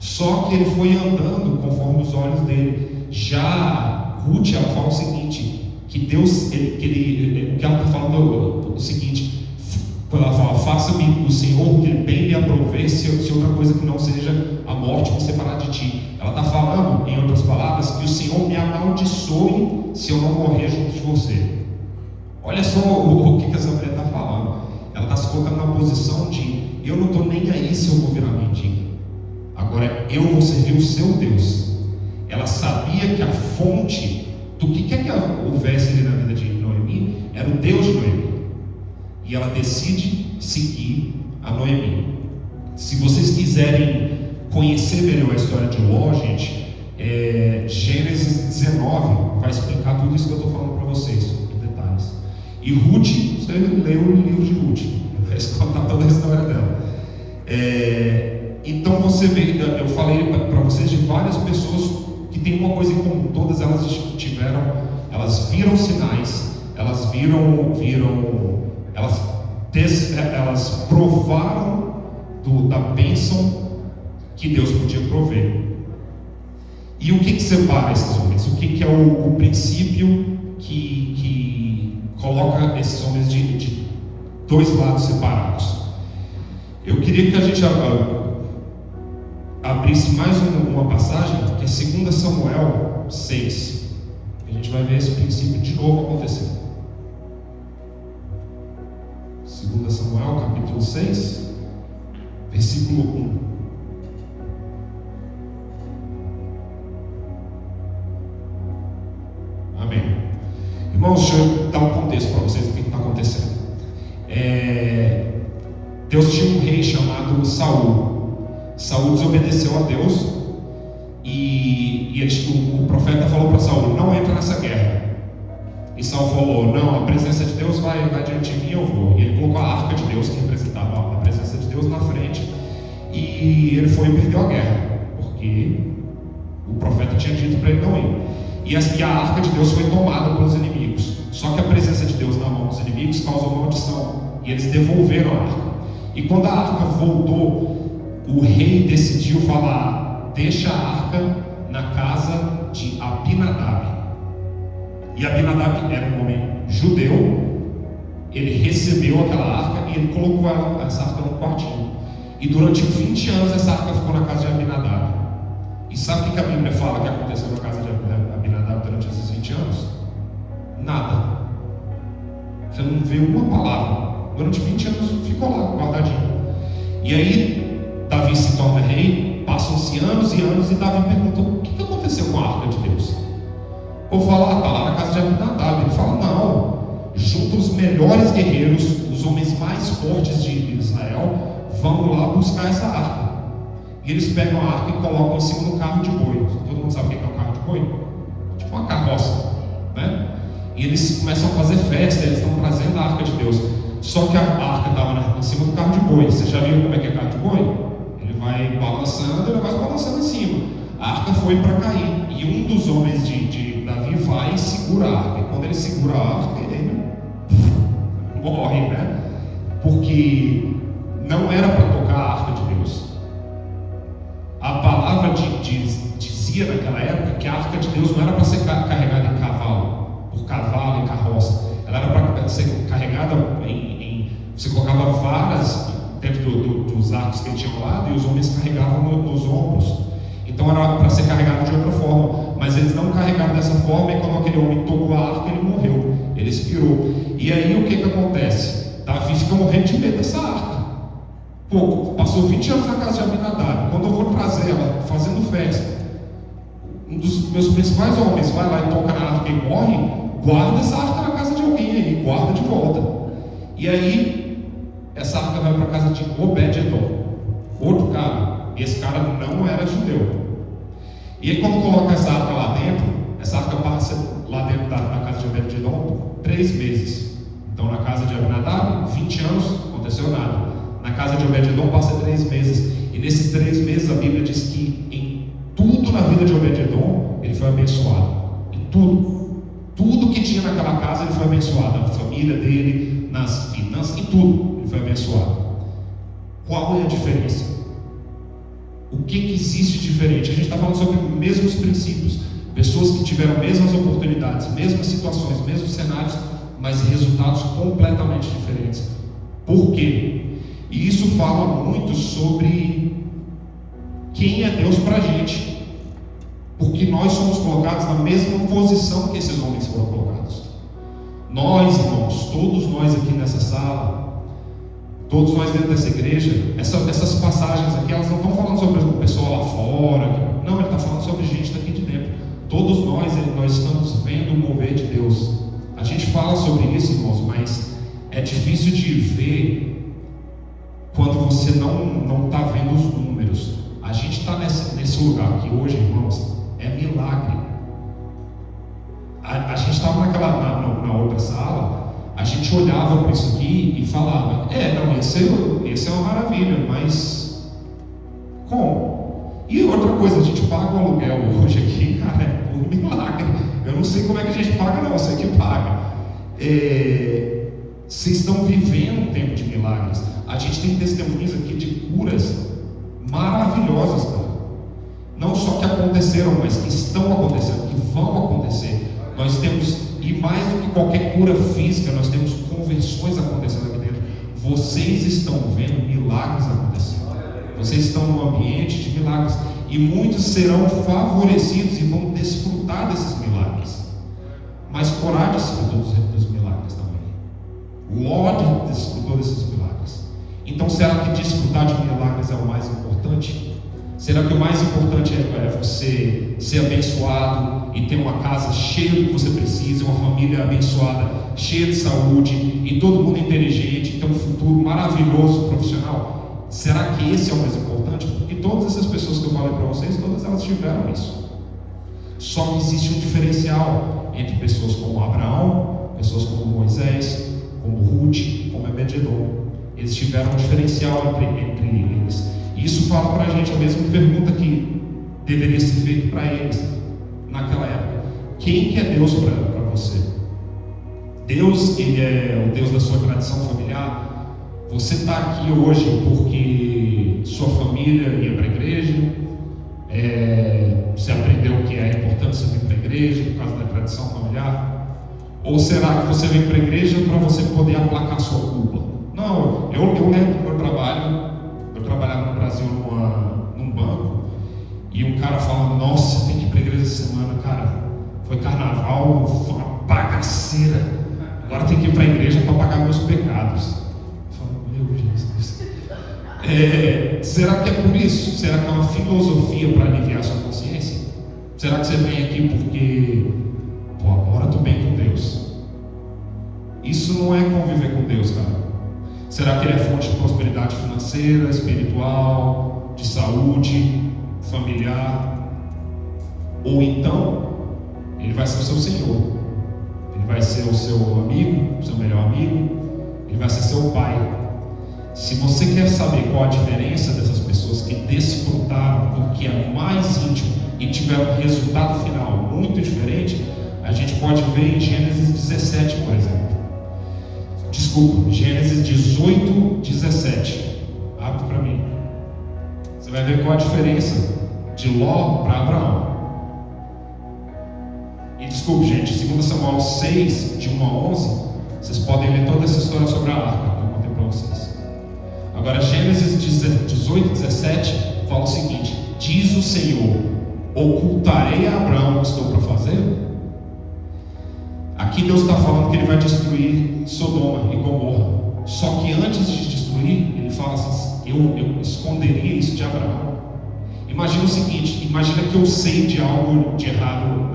Speaker 3: Só que ele foi andando conforme os olhos dele. Já Ruth, ela fala o seguinte: que Deus, o que ela está falando é o seguinte: quando ela fala, faça-me o Senhor que bem lhe aprouver, se outra coisa que não seja a morte me separar de ti. Ela está falando, em outras palavras, que o Senhor me amaldiçoe se eu não morrer junto de você. Olha só o que essa mulher está falando. Ela está se colocando na posição de: eu não estou nem aí se eu vou virar mendiga, agora eu vou servir o seu Deus. Ela sabia que a fonte do que quer que houvesse ali na vida de Noemi era o Deus de Noemi, e ela decide seguir a Noemi. Se vocês quiserem conhecer melhor a história de Ló, gente, Gênesis 19 vai explicar tudo isso que eu estou falando para vocês. E Ruth, você leu o livro de Ruth, vai contar toda a história dela. Então você vê, eu falei para vocês de várias pessoas que têm uma coisa em comum. Todas elas elas viram sinais, elas elas provaram da bênção que Deus podia prover. E o que separa esses homens? O que é o princípio que coloca esses homens de dois lados separados? Eu queria que a gente abrisse mais uma passagem, que é 2 Samuel 6. A gente vai ver esse princípio de novo acontecer. 2 Samuel capítulo 6, versículo 1. Amém. Irmãos, deixa eu dar um contexto para vocês do que está acontecendo. Deus tinha um rei chamado Saul. Saul desobedeceu a Deus e o profeta falou para Saul: não entra nessa guerra. E Saul falou: não, a presença de Deus vai diante de mim, eu vou. E ele colocou a arca de Deus, que representava a presença de Deus, na frente, e ele foi e perdeu a guerra, porque o profeta tinha dito para ele não ir. E a arca de Deus foi tomada pelos inimigos. Só que a presença de Deus na mão dos inimigos causou maldição, e eles devolveram a arca. E quando a arca voltou, o rei decidiu falar: deixa a arca na casa de Abinadab. E Abinadab era um homem judeu. Ele recebeu aquela arca e ele colocou essa arca num quartinho. E durante 20 anos essa arca ficou na casa de Abinadab. E sabe o que a Bíblia fala que aconteceu na casa de Abinadab durante esses 20 anos? Nada. Você não vê uma palavra. Durante 20 anos ficou lá, guardadinho. E aí Davi se torna rei, passam-se anos e anos, e Davi perguntou: o que aconteceu com a arca de Deus? Ou fala: está lá na casa de Abinadab. Ele fala: não, junta os melhores guerreiros, os homens mais fortes de Israel, vão lá buscar essa arca. E eles pegam a arca e colocam em cima do carro de boi. Todo mundo sabe o que é um carro de boi? Tipo uma carroça, né? E eles começam a fazer festa, eles estão trazendo a arca de Deus. Só que a arca estava em cima do carro de boi. Você já viu como é que é carro de boi? Ele vai balançando, ele vai balançando em cima. A arca foi para cair. E um dos homens de Davi vai e segura a arca. E quando ele segura a arca, ele morre, né? Porque não era para tocar a arca de Deus. A palavra dizia naquela época que a arca de Deus não era para ser carregada em cavalo, por cavalo e carroça. Ela era para ser carregada você colocava varas dentro dos arcos que ele tinha ao lado, e os homens carregavam nos ombros. Então era para ser carregado de outra forma, mas eles não carregaram dessa forma. E quando aquele homem tocou a arca, ele morreu, ele expirou. E aí o que acontece? Davi fica morrendo de medo dessa arca. Passou 20 anos na casa de Abinadab. Quando eu vou trazer ela fazendo festa, um dos meus principais homens vai lá e toca na arca e morre. Guarda essa arca na casa de alguém aí, guarda de volta. E aí essa arca vai para a casa de Obed-edom, outro cara. E esse cara não era judeu. E aí quando coloca essa arca lá dentro, essa arca passa lá dentro da casa de Obed-edom 3 meses. Então na casa de Abinadab, 20 anos, não aconteceu nada. Na casa de Obed-edom passa 3 meses. E nesses 3 meses a Bíblia diz que em tudo na vida de Obed-edom ele foi abençoado. Em tudo. Tudo que tinha naquela casa ele foi abençoado. Na família dele, nas finanças, em tudo ele foi abençoado. Qual é a diferença? O que existe diferente? A gente está falando sobre os mesmos princípios. Pessoas que tiveram mesmas oportunidades, mesmas situações, mesmos cenários, mas resultados completamente diferentes. Por quê? E isso fala muito sobre quem é Deus para a gente. Porque nós somos colocados na mesma posição que esses homens foram colocados. Nós, irmãos, todos nós aqui nessa sala, todos nós dentro dessa igreja, essas passagens aqui, elas não estão falando sobre o pessoal lá fora. Não, ele está falando sobre gente daqui de dentro. Todos nós estamos vendo o mover de Deus. A gente fala sobre isso, irmãos, mas é difícil de ver quando você não está vendo os números. A gente está nesse lugar aqui hoje, irmãos, é milagre. A gente estava na outra sala, a gente gente olhava para isso aqui e falava: não, esse é uma maravilha, mas como? E outra coisa, a gente paga o aluguel hoje aqui, cara, é por milagre. Eu não sei como é que a gente paga, não, você que paga. Vocês estão vivendo um tempo de milagres. A gente tem testemunhos aqui de curas maravilhosas, cara. Não só que aconteceram, mas que estão acontecendo, que vão acontecer. Nós temos, e mais do que qualquer cura física, nós temos conversões acontecendo aqui dentro. Vocês estão vendo milagres acontecendo. Vocês estão num ambiente de milagres. E muitos serão favorecidos e vão desfrutar desses milagres. Mas Corá desfrutou dos milagres também. Ló desfrutou desses milagres. Então, será que desfrutar de milagres é o mais importante? Será que o mais importante é você ser abençoado e ter uma casa cheia do que você precisa, uma família abençoada, cheia de saúde e todo mundo inteligente, ter um futuro maravilhoso profissional? Será que esse é o mais importante? Porque todas essas pessoas que eu falei para vocês, todas elas tiveram isso. Só que existe um diferencial entre pessoas como Abraão, pessoas como Moisés, como Ruth, como Obed-edom. Eles tiveram um diferencial entre eles. E isso fala para a gente a mesma pergunta que deveria ser feita para eles naquela época: quem que é Deus para você? Deus, Ele é o Deus da sua tradição familiar? Você está aqui hoje porque sua família ia para a igreja? Você aprendeu que é importante você vir para a igreja por causa da tradição familiar? Ou será que você vem para a igreja para você poder aplacar sua culpa? Não, eu lembro do meu trabalho. Eu trabalhava no Brasil num banco, e um cara falando: nossa, tem que ir para a igreja essa semana, cara, foi carnaval, foi uma bagaceira, agora tem que ir para a igreja para pagar meus pecados. Eu falo: meu Jesus, será que é por isso? Será que é uma filosofia para aliviar a sua consciência? Será que você vem aqui porque agora eu estou bem com Deus? Isso não é conviver com Deus, cara. Será que Ele é fonte de prosperidade financeira, espiritual, de saúde, familiar? Ou então, Ele vai ser o seu Senhor, Ele vai ser o seu amigo, o seu melhor amigo, Ele vai ser seu pai. Se você quer saber qual a diferença dessas pessoas que desfrutaram do que é mais íntimo e tiveram um resultado final muito diferente, a gente pode ver em Gênesis 17, por exemplo. Desculpa, Gênesis 18, 17. Abre para mim. Você vai ver qual a diferença de Ló para Abraão. E desculpe, gente, 2 Samuel 6, de 1 a 11, vocês podem ler toda essa história sobre a arca que eu contei para vocês. Agora, Gênesis 18, 17 fala o seguinte: diz o Senhor: ocultarei a Abraão o que estou para fazer? Aqui Deus está falando que Ele vai destruir Sodoma e Gomorra. Só que antes de destruir, Ele fala assim: eu esconderia isso de Abraão. Imagina o seguinte: imagina que eu sei de algo de errado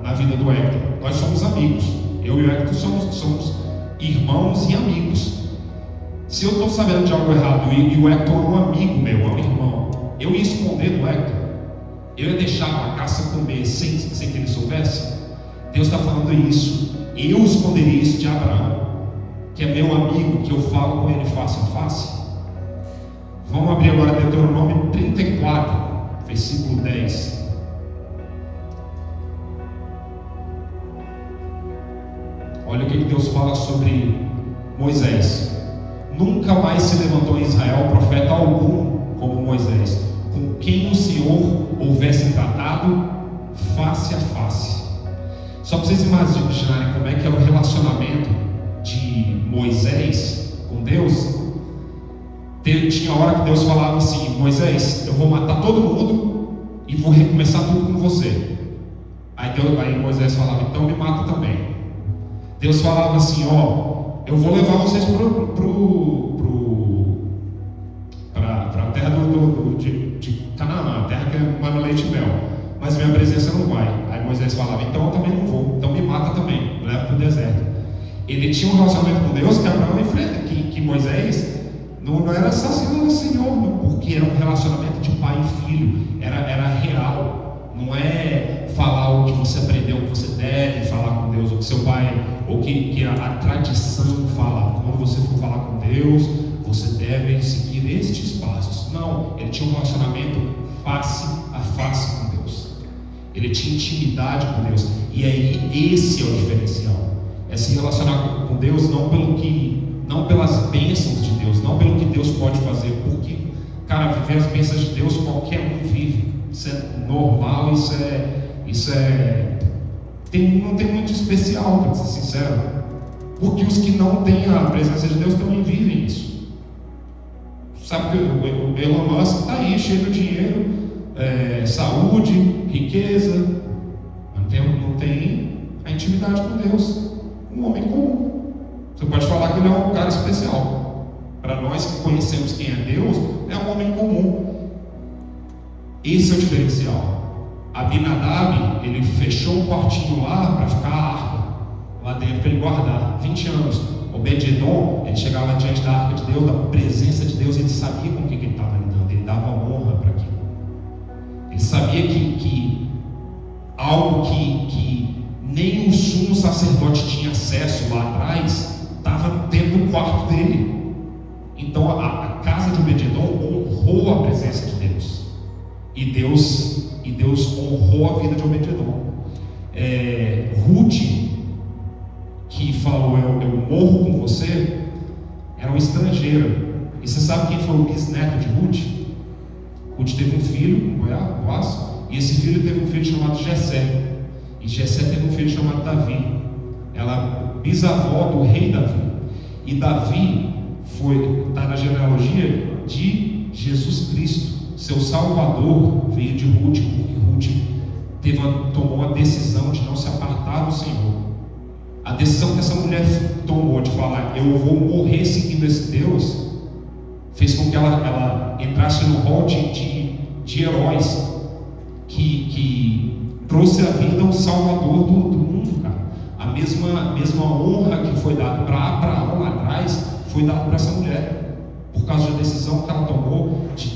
Speaker 3: na vida do Hector. Nós somos amigos. Eu e o Hector somos irmãos e amigos. Se eu estou sabendo de algo errado e o Hector é um amigo meu, é um irmão, eu ia esconder do Hector? Eu ia deixar a caça comer sem que ele soubesse? Deus está falando isso. Eu esconderia isso de Abraão, que é meu amigo, que eu falo com ele face a face. Vamos abrir agora Deuteronômio 34, versículo 10. Olha o que Deus fala sobre Moisés. Nunca mais se levantou em Israel profeta algum como Moisés, com quem o Senhor houvesse tratado face a face. Só para vocês imaginarem como é que é o relacionamento de Moisés com Deus. Tinha hora que Deus falava assim: Moisés, eu vou matar todo mundo e vou recomeçar tudo com você. Aí Moisés falava: então me mata também. Deus falava assim: eu vou levar vocês para a terra de Canaã, a terra que é mana, leite e mel, mas minha presença não vai. Aí Moisés falava: então eu também não vou, então me mata também, me leva para o deserto. Ele tinha um relacionamento com Deus que Abraão enfrenta, que Moisés não era só Senhor, porque era um relacionamento de pai e filho, era real, não é falar o que você aprendeu, o que você deve falar com Deus, o que seu pai, ou que a tradição fala. Quando você for falar com Deus, você deve seguir estes passos. Não, ele tinha um relacionamento face a face com Deus. Ele tinha intimidade com Deus. E aí esse é o diferencial. É se relacionar com Deus não pelas bênçãos de Deus, não pelo que Deus pode fazer, porque, cara, viver as bênçãos de Deus qualquer um vive. Isso é normal, não tem muito especial, para ser sincero, porque os que não têm a presença de Deus também vivem isso. Sabe que o Elon Musk está aí, cheio de dinheiro, saúde, riqueza, não tem a intimidade com Deus. Um homem comum. Você pode falar que ele é um cara especial. Para nós que conhecemos quem é Deus, é um homem comum. Esse é o diferencial. Abinadab, ele fechou um quartinho lá para ficar a arca lá dentro para ele guardar 20 anos. Obed-edom, ele chegava diante da arca de Deus, da presença de Deus, ele sabia com o que ele estava lidando, ele dava honra para aquilo. Ele sabia que algo que nem o sumo sacerdote tinha acesso lá atrás estava dentro do quarto dele. Então a casa de Obed-edom honrou a presença de Deus. E Deus honrou a vida de Obed-edom. Ruth, que falou, eu morro com você, era uma estrangeira. E você sabe quem foi o bisneto de Ruth? Ruth teve um filho, Boaz, e esse filho teve um filho chamado Jessé. E Jessé teve um filho chamado Davi. Ela é bisavó do rei Davi. E Davi está na genealogia de Jesus Cristo. Seu Salvador veio de Ruth, porque Ruth tomou a decisão de não se apartar do Senhor. A decisão que essa mulher tomou de falar, eu vou morrer seguindo esse Deus, fez com que ela entrasse no rol de heróis que trouxe à vida o Salvador do mundo, cara. A mesma honra que foi dada para Abraão lá atrás foi dada para essa mulher, por causa da decisão que ela tomou de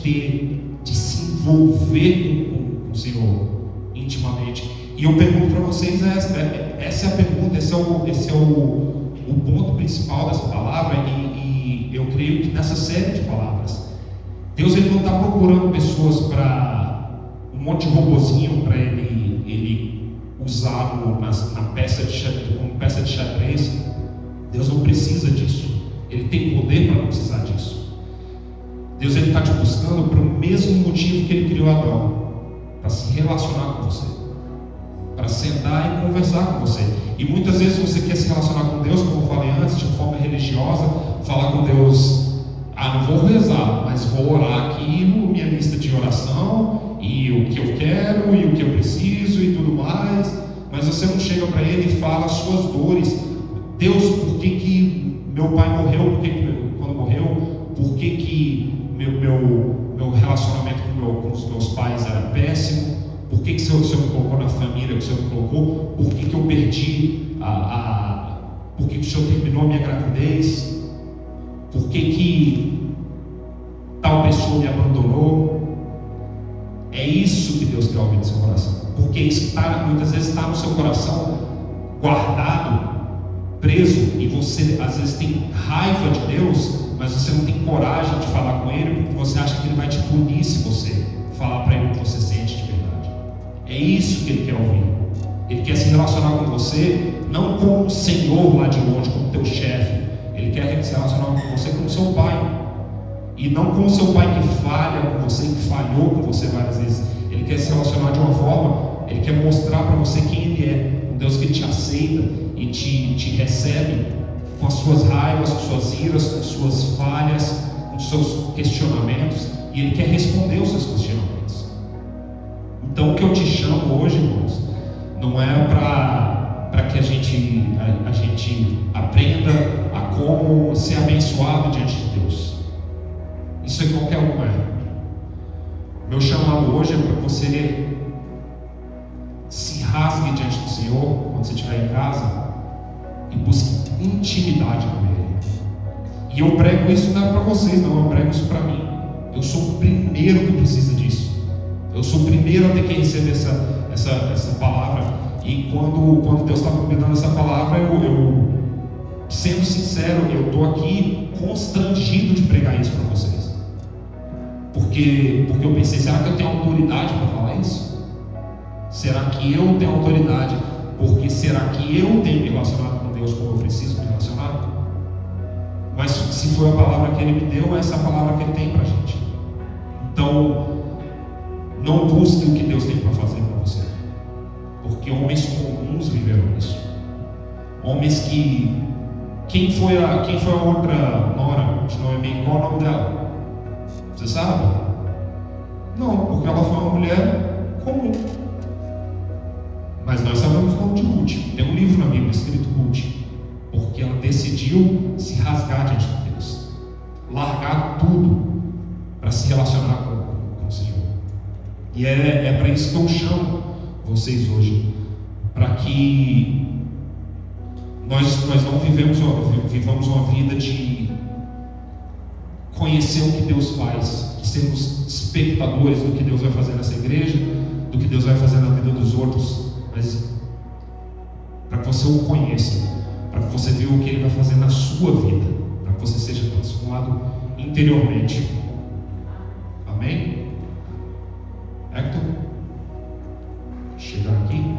Speaker 3: se envolver com o Senhor intimamente. E eu pergunto para vocês, essa é a pergunta, esse é o ponto principal dessa palavra, e eu creio que nessa série de palavras, Deus ele não está procurando pessoas para um monte de robozinho para ele usar na peça de xadrez, como peça de xadrez. Deus não precisa disso. Ele tem poder para não precisar disso. Deus está te buscando para o mesmo motivo que Ele criou Adão, para se relacionar com você, para sentar e conversar com você. E muitas vezes você quer se relacionar com Deus, como eu falei antes, de forma religiosa, falar com Deus, não vou rezar, mas vou orar aqui minha lista de oração, e o que eu quero, e o que eu preciso, e tudo mais. Mas você não chega para Ele e fala as suas dores. Deus, por que meu pai morreu? Quando morreu? Por que meu relacionamento com os meus pais era péssimo? Por que o Senhor me colocou na família que o Senhor me colocou? Por que eu perdi por que o Senhor terminou a minha gravidez? Por que tal pessoa me abandonou? É isso que Deus quer ouvir no seu coração, porque isso muitas vezes está no seu coração guardado, preso, e você às vezes tem raiva de Deus, mas você não tem coragem de falar com Ele, porque você acha que Ele vai te punir se você falar para Ele o que você sente de verdade. É isso que Ele quer ouvir. Ele quer se relacionar com você, não como um senhor lá de longe, como teu chefe. Ele quer se relacionar com você como seu pai. E não como seu pai que falha com você, que falhou com você várias vezes. Ele quer se relacionar de uma forma, Ele quer mostrar para você quem Ele é. Um Deus que te aceita e te recebe com as suas raivas, com suas iras, com suas falhas, com seus questionamentos. E Ele quer responder os seus questionamentos. Então o que eu te chamo hoje, irmãos, não é para que a gente aprenda a como ser abençoado diante de Deus. Isso em qualquer um é. Meu chamado hoje é para você se rasgue diante do Senhor quando você estiver em casa e busque intimidade com Ele. E eu prego isso não é para vocês, não, eu prego isso para mim. Eu sou o primeiro que precisa disso. Eu sou o primeiro a ter que receber essa palavra. E quando Deus estava me dando essa palavra, eu sendo sincero, eu estou aqui constrangido de pregar isso para vocês. Porque eu pensei, será que eu tenho autoridade para falar isso? Será que eu tenho autoridade? Porque será que eu tenho me relacionado com Deus como eu preciso me relacionar? Mas se foi a palavra que Ele me deu, essa é a palavra que Ele tem para a gente. Então, não busque o que Deus tem para fazer para você. Porque homens comuns viveram isso. Homens que... Quem foi a outra nora de Noemi? Qual é o nome dela? Você sabe? Não, porque ela foi uma mulher comum. Mas nós sabemos o nome de Ruth. Tem um livro na Bíblia escrito Ruth. Porque ela decidiu se rasgar diante de Deus. Largar tudo para se relacionar com o Senhor. E é para isso que eu chamo vocês hoje. Para que nós não vivamos uma vida de conhecer o que Deus faz, de sermos espectadores do que Deus vai fazer nessa igreja, do que Deus vai fazer na vida dos outros, mas para que você o conheça, para que você veja o que Ele vai fazer na sua vida, para que você seja transformado interiormente. Amém? Hector? Chegar aqui.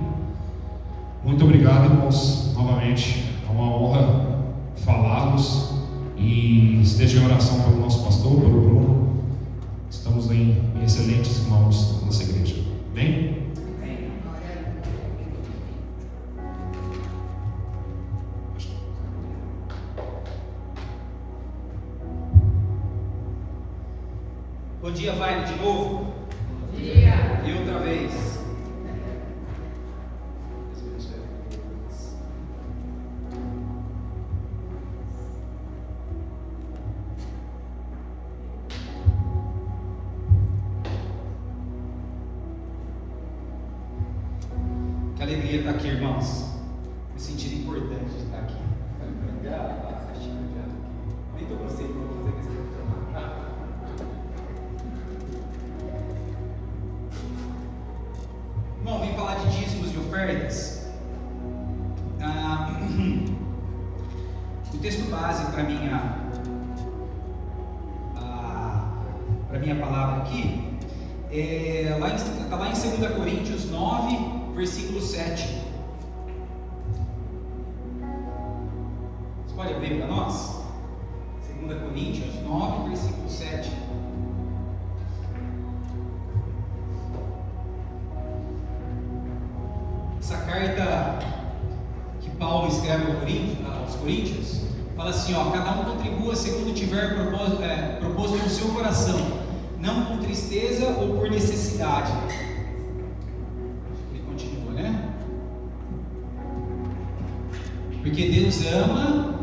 Speaker 3: Muito obrigado, irmãos, novamente. É uma honra falá-los e esteja em oração pelo nosso pastor, pelo Bruno. Estamos em excelentes mãos nessa igreja. Amém?
Speaker 1: Bom dia, Vaile, de novo?
Speaker 4: Bom dia!
Speaker 1: E outra vez. Que alegria estar aqui, irmãos. Me sentindo importante de estar aqui. Nem estou conseguindo fazer questão de tomar. Irmão, vem falar de dízimos e ofertas. O texto base para minha palavra aqui está lá em 2 Coríntios 9, versículo 7. Você pode abrir para nós? 2 Coríntios 9, versículo 7. Essa carta que Paulo escreve aos Coríntios fala assim: cada um contribua segundo tiver proposto no seu coração, não com tristeza ou por necessidade. Ele continua, né? Porque Deus ama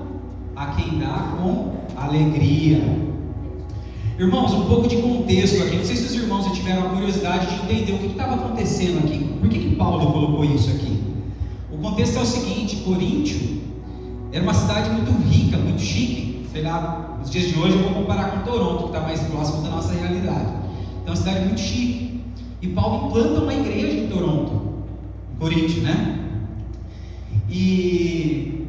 Speaker 1: a quem dá com alegria. Irmãos, um pouco de contexto aqui. Não sei se os irmãos já tiveram a curiosidade de entender o que estava acontecendo aqui. Por que Paulo colocou isso aqui? O contexto é o seguinte: Coríntio era uma cidade muito rica, muito chique. Sei lá, nos dias de hoje eu vou comparar com Toronto, que está mais próximo da nossa realidade. Então é uma cidade muito chique. E Paulo implanta uma igreja em Toronto, em Coríntio, né? E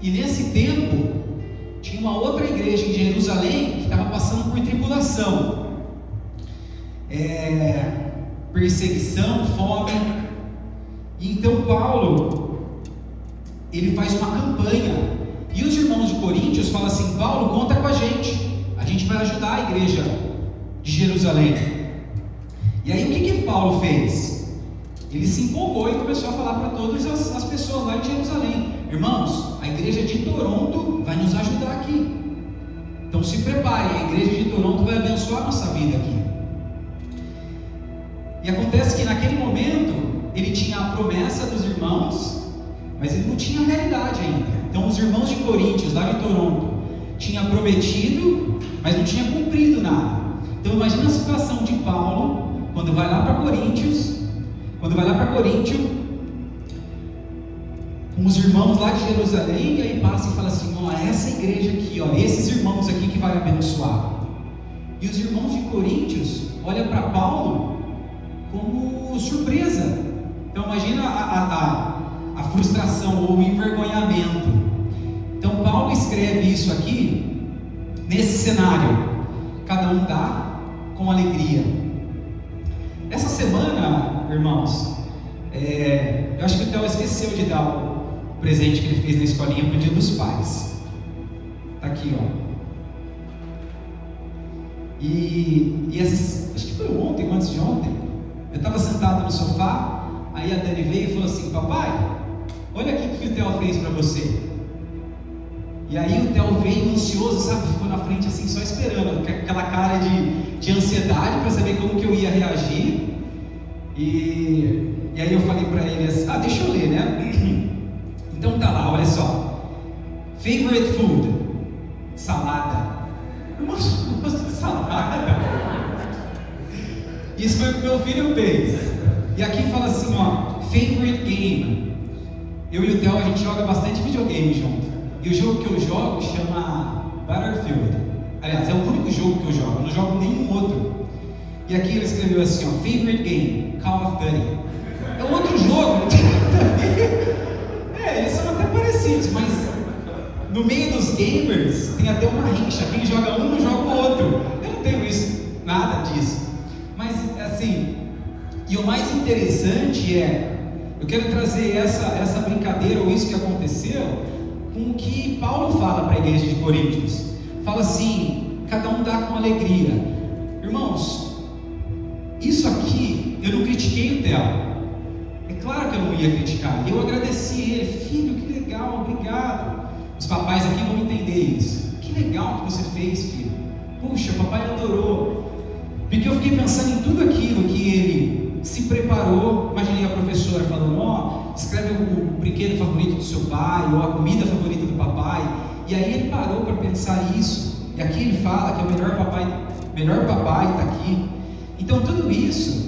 Speaker 1: nesse tempo tinha uma outra igreja em Jerusalém que estava passando por tribulação, perseguição, fome. E então Paulo, ele faz uma campanha, e os irmãos de Coríntios falam assim: Paulo, conta com a gente vai ajudar a igreja de Jerusalém. E aí o que Paulo fez? Ele se empolgou e começou a falar para todas as pessoas lá de Jerusalém: irmãos, a igreja de Toronto vai nos ajudar aqui, então se preparem, a igreja de Toronto vai abençoar a nossa vida aqui. E acontece que naquele momento ele tinha a promessa dos irmãos, mas ele não tinha a realidade ainda. Então os irmãos de Coríntios, lá de Toronto, tinham prometido, mas não tinha cumprido nada. Então imagina a situação de Paulo quando vai lá para Coríntio, com os irmãos lá de Jerusalém, e aí passa e fala assim: essa igreja aqui, esses irmãos aqui que vai abençoar. E os irmãos de Coríntios olham para Paulo como surpresa. Então imagina a frustração ou o envergonhamento. Então Paulo escreve isso aqui, nesse cenário. Cada um dá com alegria. Essa semana, irmãos, eu acho que o Theo esqueceu de dar o presente que ele fez na escolinha para o Dia dos Pais. Está aqui, ó. E acho que foi ontem ou antes de ontem, eu estava sentado no sofá, aí a Dani veio e falou assim: papai, olha aqui o que o Theo fez para você. E aí o Theo veio ansioso, sabe, ficou na frente assim, só esperando, com aquela cara de ansiedade para saber como que eu ia reagir. E aí eu falei para ele assim: deixa eu ler, né? Então tá lá, olha só. Favorite food, salada. Eu gosto de salada. Isso foi o que meu filho fez. E aqui fala assim, ó, favorite game. Eu e o Theo, a gente joga bastante videogame junto. E o jogo que eu jogo chama Battlefield. Aliás, é o único jogo que eu jogo não jogo nenhum outro. E aqui ele escreveu assim, ó, favorite game, Call of Duty. É um outro jogo, não tem nada a ver. Eles são até parecidos, mas no meio dos gamers tem até uma rixa. Quem joga um não joga o outro. Eu não tenho isso, nada disso. Mas assim, e o mais interessante eu quero trazer essa brincadeira ou isso que aconteceu com o que Paulo fala para a igreja de Coríntios. Fala assim, cada um dá com alegria. Irmãos, isso aqui, eu não critiquei o Theo. É claro que eu não ia criticar. Eu agradeci ele, filho, que legal, obrigado. Os papais aqui vão entender isso. Que legal que você fez, filho. Puxa, o papai adorou. Porque eu fiquei pensando em tudo aquilo que ele se preparou. Imaginei a professora falando, escreve o brinquedo favorito do seu pai, ou a comida favorita do papai. E aí ele parou para pensar isso. E aqui ele fala que é o melhor papai está aqui. Então tudo isso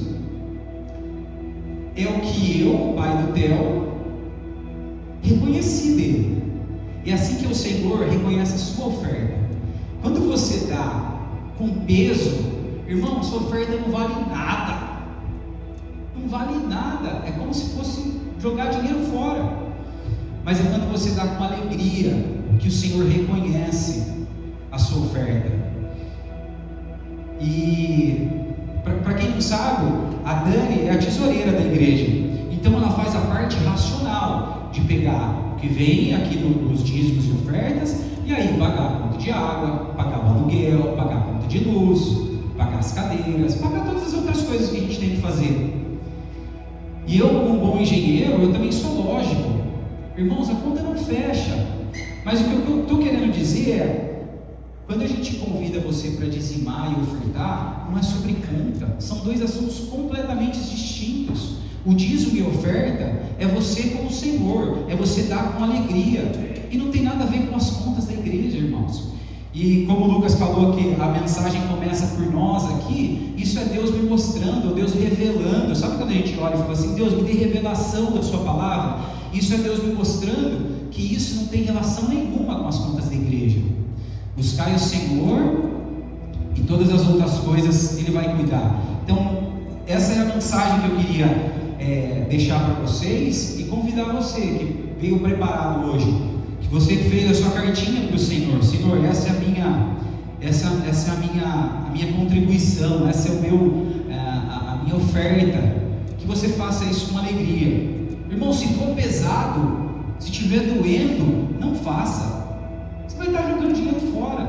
Speaker 1: é o que eu, o pai do Theo, reconheci dele. É assim que o Senhor reconhece a sua oferta. Quando você dá com peso, irmão, sua oferta não vale nada. Não vale nada. É como se fosse jogar dinheiro fora. Mas é quando você dá com alegria que o Senhor reconhece a sua oferta. E para quem não sabe, a Dani é a tesoureira da igreja. Então ela faz a parte racional de pegar o que vem aqui nos dízimos e ofertas, e aí pagar a conta de água, pagar o aluguel, pagar a conta de luz, pagar as cadeiras, pagar todas as outras coisas que a gente tem que fazer. E eu, como um bom engenheiro, eu também sou lógico. Irmãos, a conta não fecha. Mas o que eu estou querendo dizer é, quando a gente convida você para dizimar e ofertar, não é sobre conta. São dois assuntos completamente distintos. O dízimo e a oferta é você com o Senhor, é você dar com alegria. E não tem nada a ver com as contas da igreja, irmãos. E como o Lucas falou que a mensagem começa por nós aqui, isso é Deus me mostrando, Deus revelando. Sabe quando a gente olha e fala assim, Deus me dê revelação da sua palavra? Isso é Deus me mostrando que isso não tem relação nenhuma com as contas da igreja. Buscai o Senhor e todas as outras coisas Ele vai cuidar. Então essa é a mensagem que eu queria deixar para vocês e convidar você que veio preparado hoje, que você fez a sua cartinha para o Senhor. Senhor, essa é a minha contribuição, essa é a minha oferta. Que você faça isso com alegria. Irmão, se for pesado, se estiver doendo, não faça. Você vai estar jogando dinheiro fora.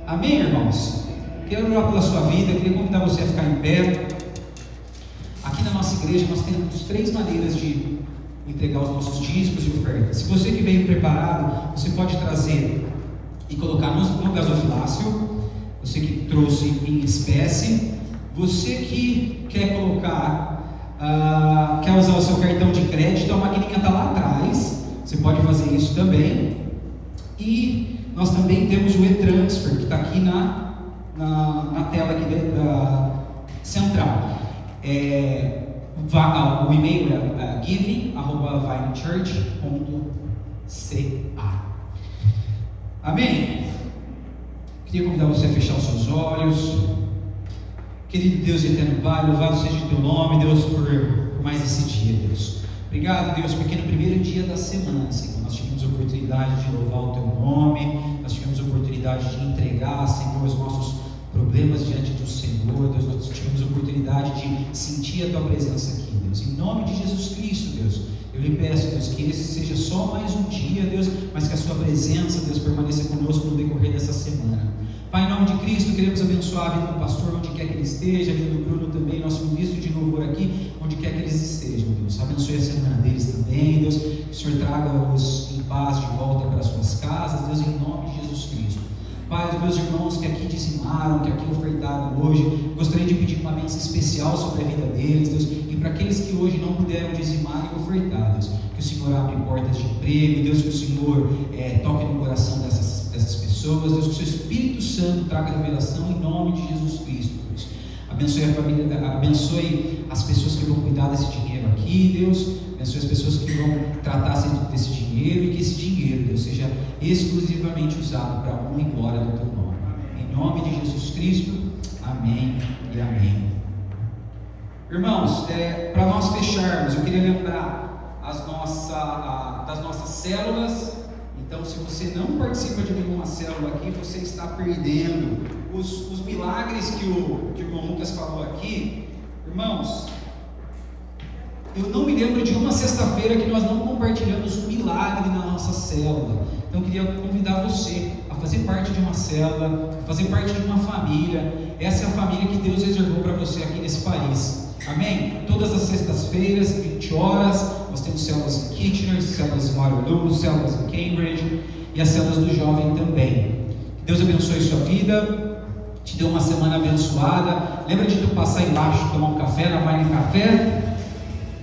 Speaker 1: Amém, irmãos? Quero orar pela sua vida, queria convidar você a ficar em pé. Aqui na nossa igreja nós temos 3 maneiras de entregar os nossos dízimos e ofertas. Se você que veio preparado, você pode trazer e colocar no gasofilácio. Você que trouxe em espécie. Você que quer quer usar o seu cartão de crédito, a maquininha está lá atrás. Você pode fazer isso também. E nós também temos o e-transfer, que está aqui na tela aqui da central. O e-mail é giving@vinechurch.ca. Amém? Queria convidar você a fechar os seus olhos. Querido Deus e eterno Pai, louvado seja o teu nome, Deus, por por mais esse dia, Deus. Obrigado, Deus, porque no primeiro dia da semana, Senhor, nós tivemos a oportunidade de louvar o Teu nome, nós tivemos a oportunidade de entregar, Senhor, os nossos problemas diante do Senhor, Deus, nós tivemos a oportunidade de sentir a Tua presença aqui, Deus. Em nome de Jesus Cristo, Deus, eu lhe peço, Deus, que esse seja só mais um dia, Deus, mas que a Sua presença, Deus, permaneça conosco no decorrer dessa semana. Pai, em nome de Cristo, queremos abençoar a vida do pastor, onde quer que ele esteja, a vida do Bruno também, nosso ministro de louvor aqui, onde quer que eles estejam, Deus. Abençoe a semana deles também, Deus. Que o Senhor traga-os em paz de volta para as suas casas, Deus, em nome de Jesus Cristo. Pai, os meus irmãos que aqui dizimaram, que aqui ofertaram hoje, gostaria de pedir uma bênção especial sobre a vida deles, Deus, e para aqueles que hoje não puderam dizimar e ofertar, Deus, que o Senhor abra portas de emprego, Deus, que o Senhor toque no coração dessas pessoas, Deus, que o seu Espírito Santo traga revelação em nome de Jesus Cristo, Deus. Abençoe a família, abençoe as pessoas que vão cuidar desse dinheiro aqui, Deus. Abençoe as pessoas que vão tratar desse dinheiro e que esse dinheiro, Deus, seja exclusivamente usado para a honra e glória do Teu nome. Em nome de Jesus Cristo, amém e amém. Irmãos, para nós fecharmos, eu queria lembrar das nossas células. Então, se você não participa de nenhuma célula aqui, você está perdendo os milagres que o irmão Lucas falou aqui. Irmãos, eu não me lembro de uma sexta-feira que nós não compartilhamos um milagre na nossa célula. Então eu queria convidar você a fazer parte de uma célula, a fazer parte de uma família. Essa é a família que Deus reservou para você aqui nesse país. Amém? Todas as sextas-feiras, 20 horas, nós temos células em Kitchener, células em Waterloo, células em Cambridge e as células do jovem também. Deus abençoe sua vida, te dê uma semana abençoada. Lembra de tu passar embaixo, tomar um café na Vine Café.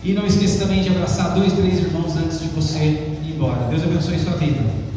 Speaker 1: E não esqueça também de abraçar 2, 3 irmãos antes de você ir embora. Deus abençoe sua vida.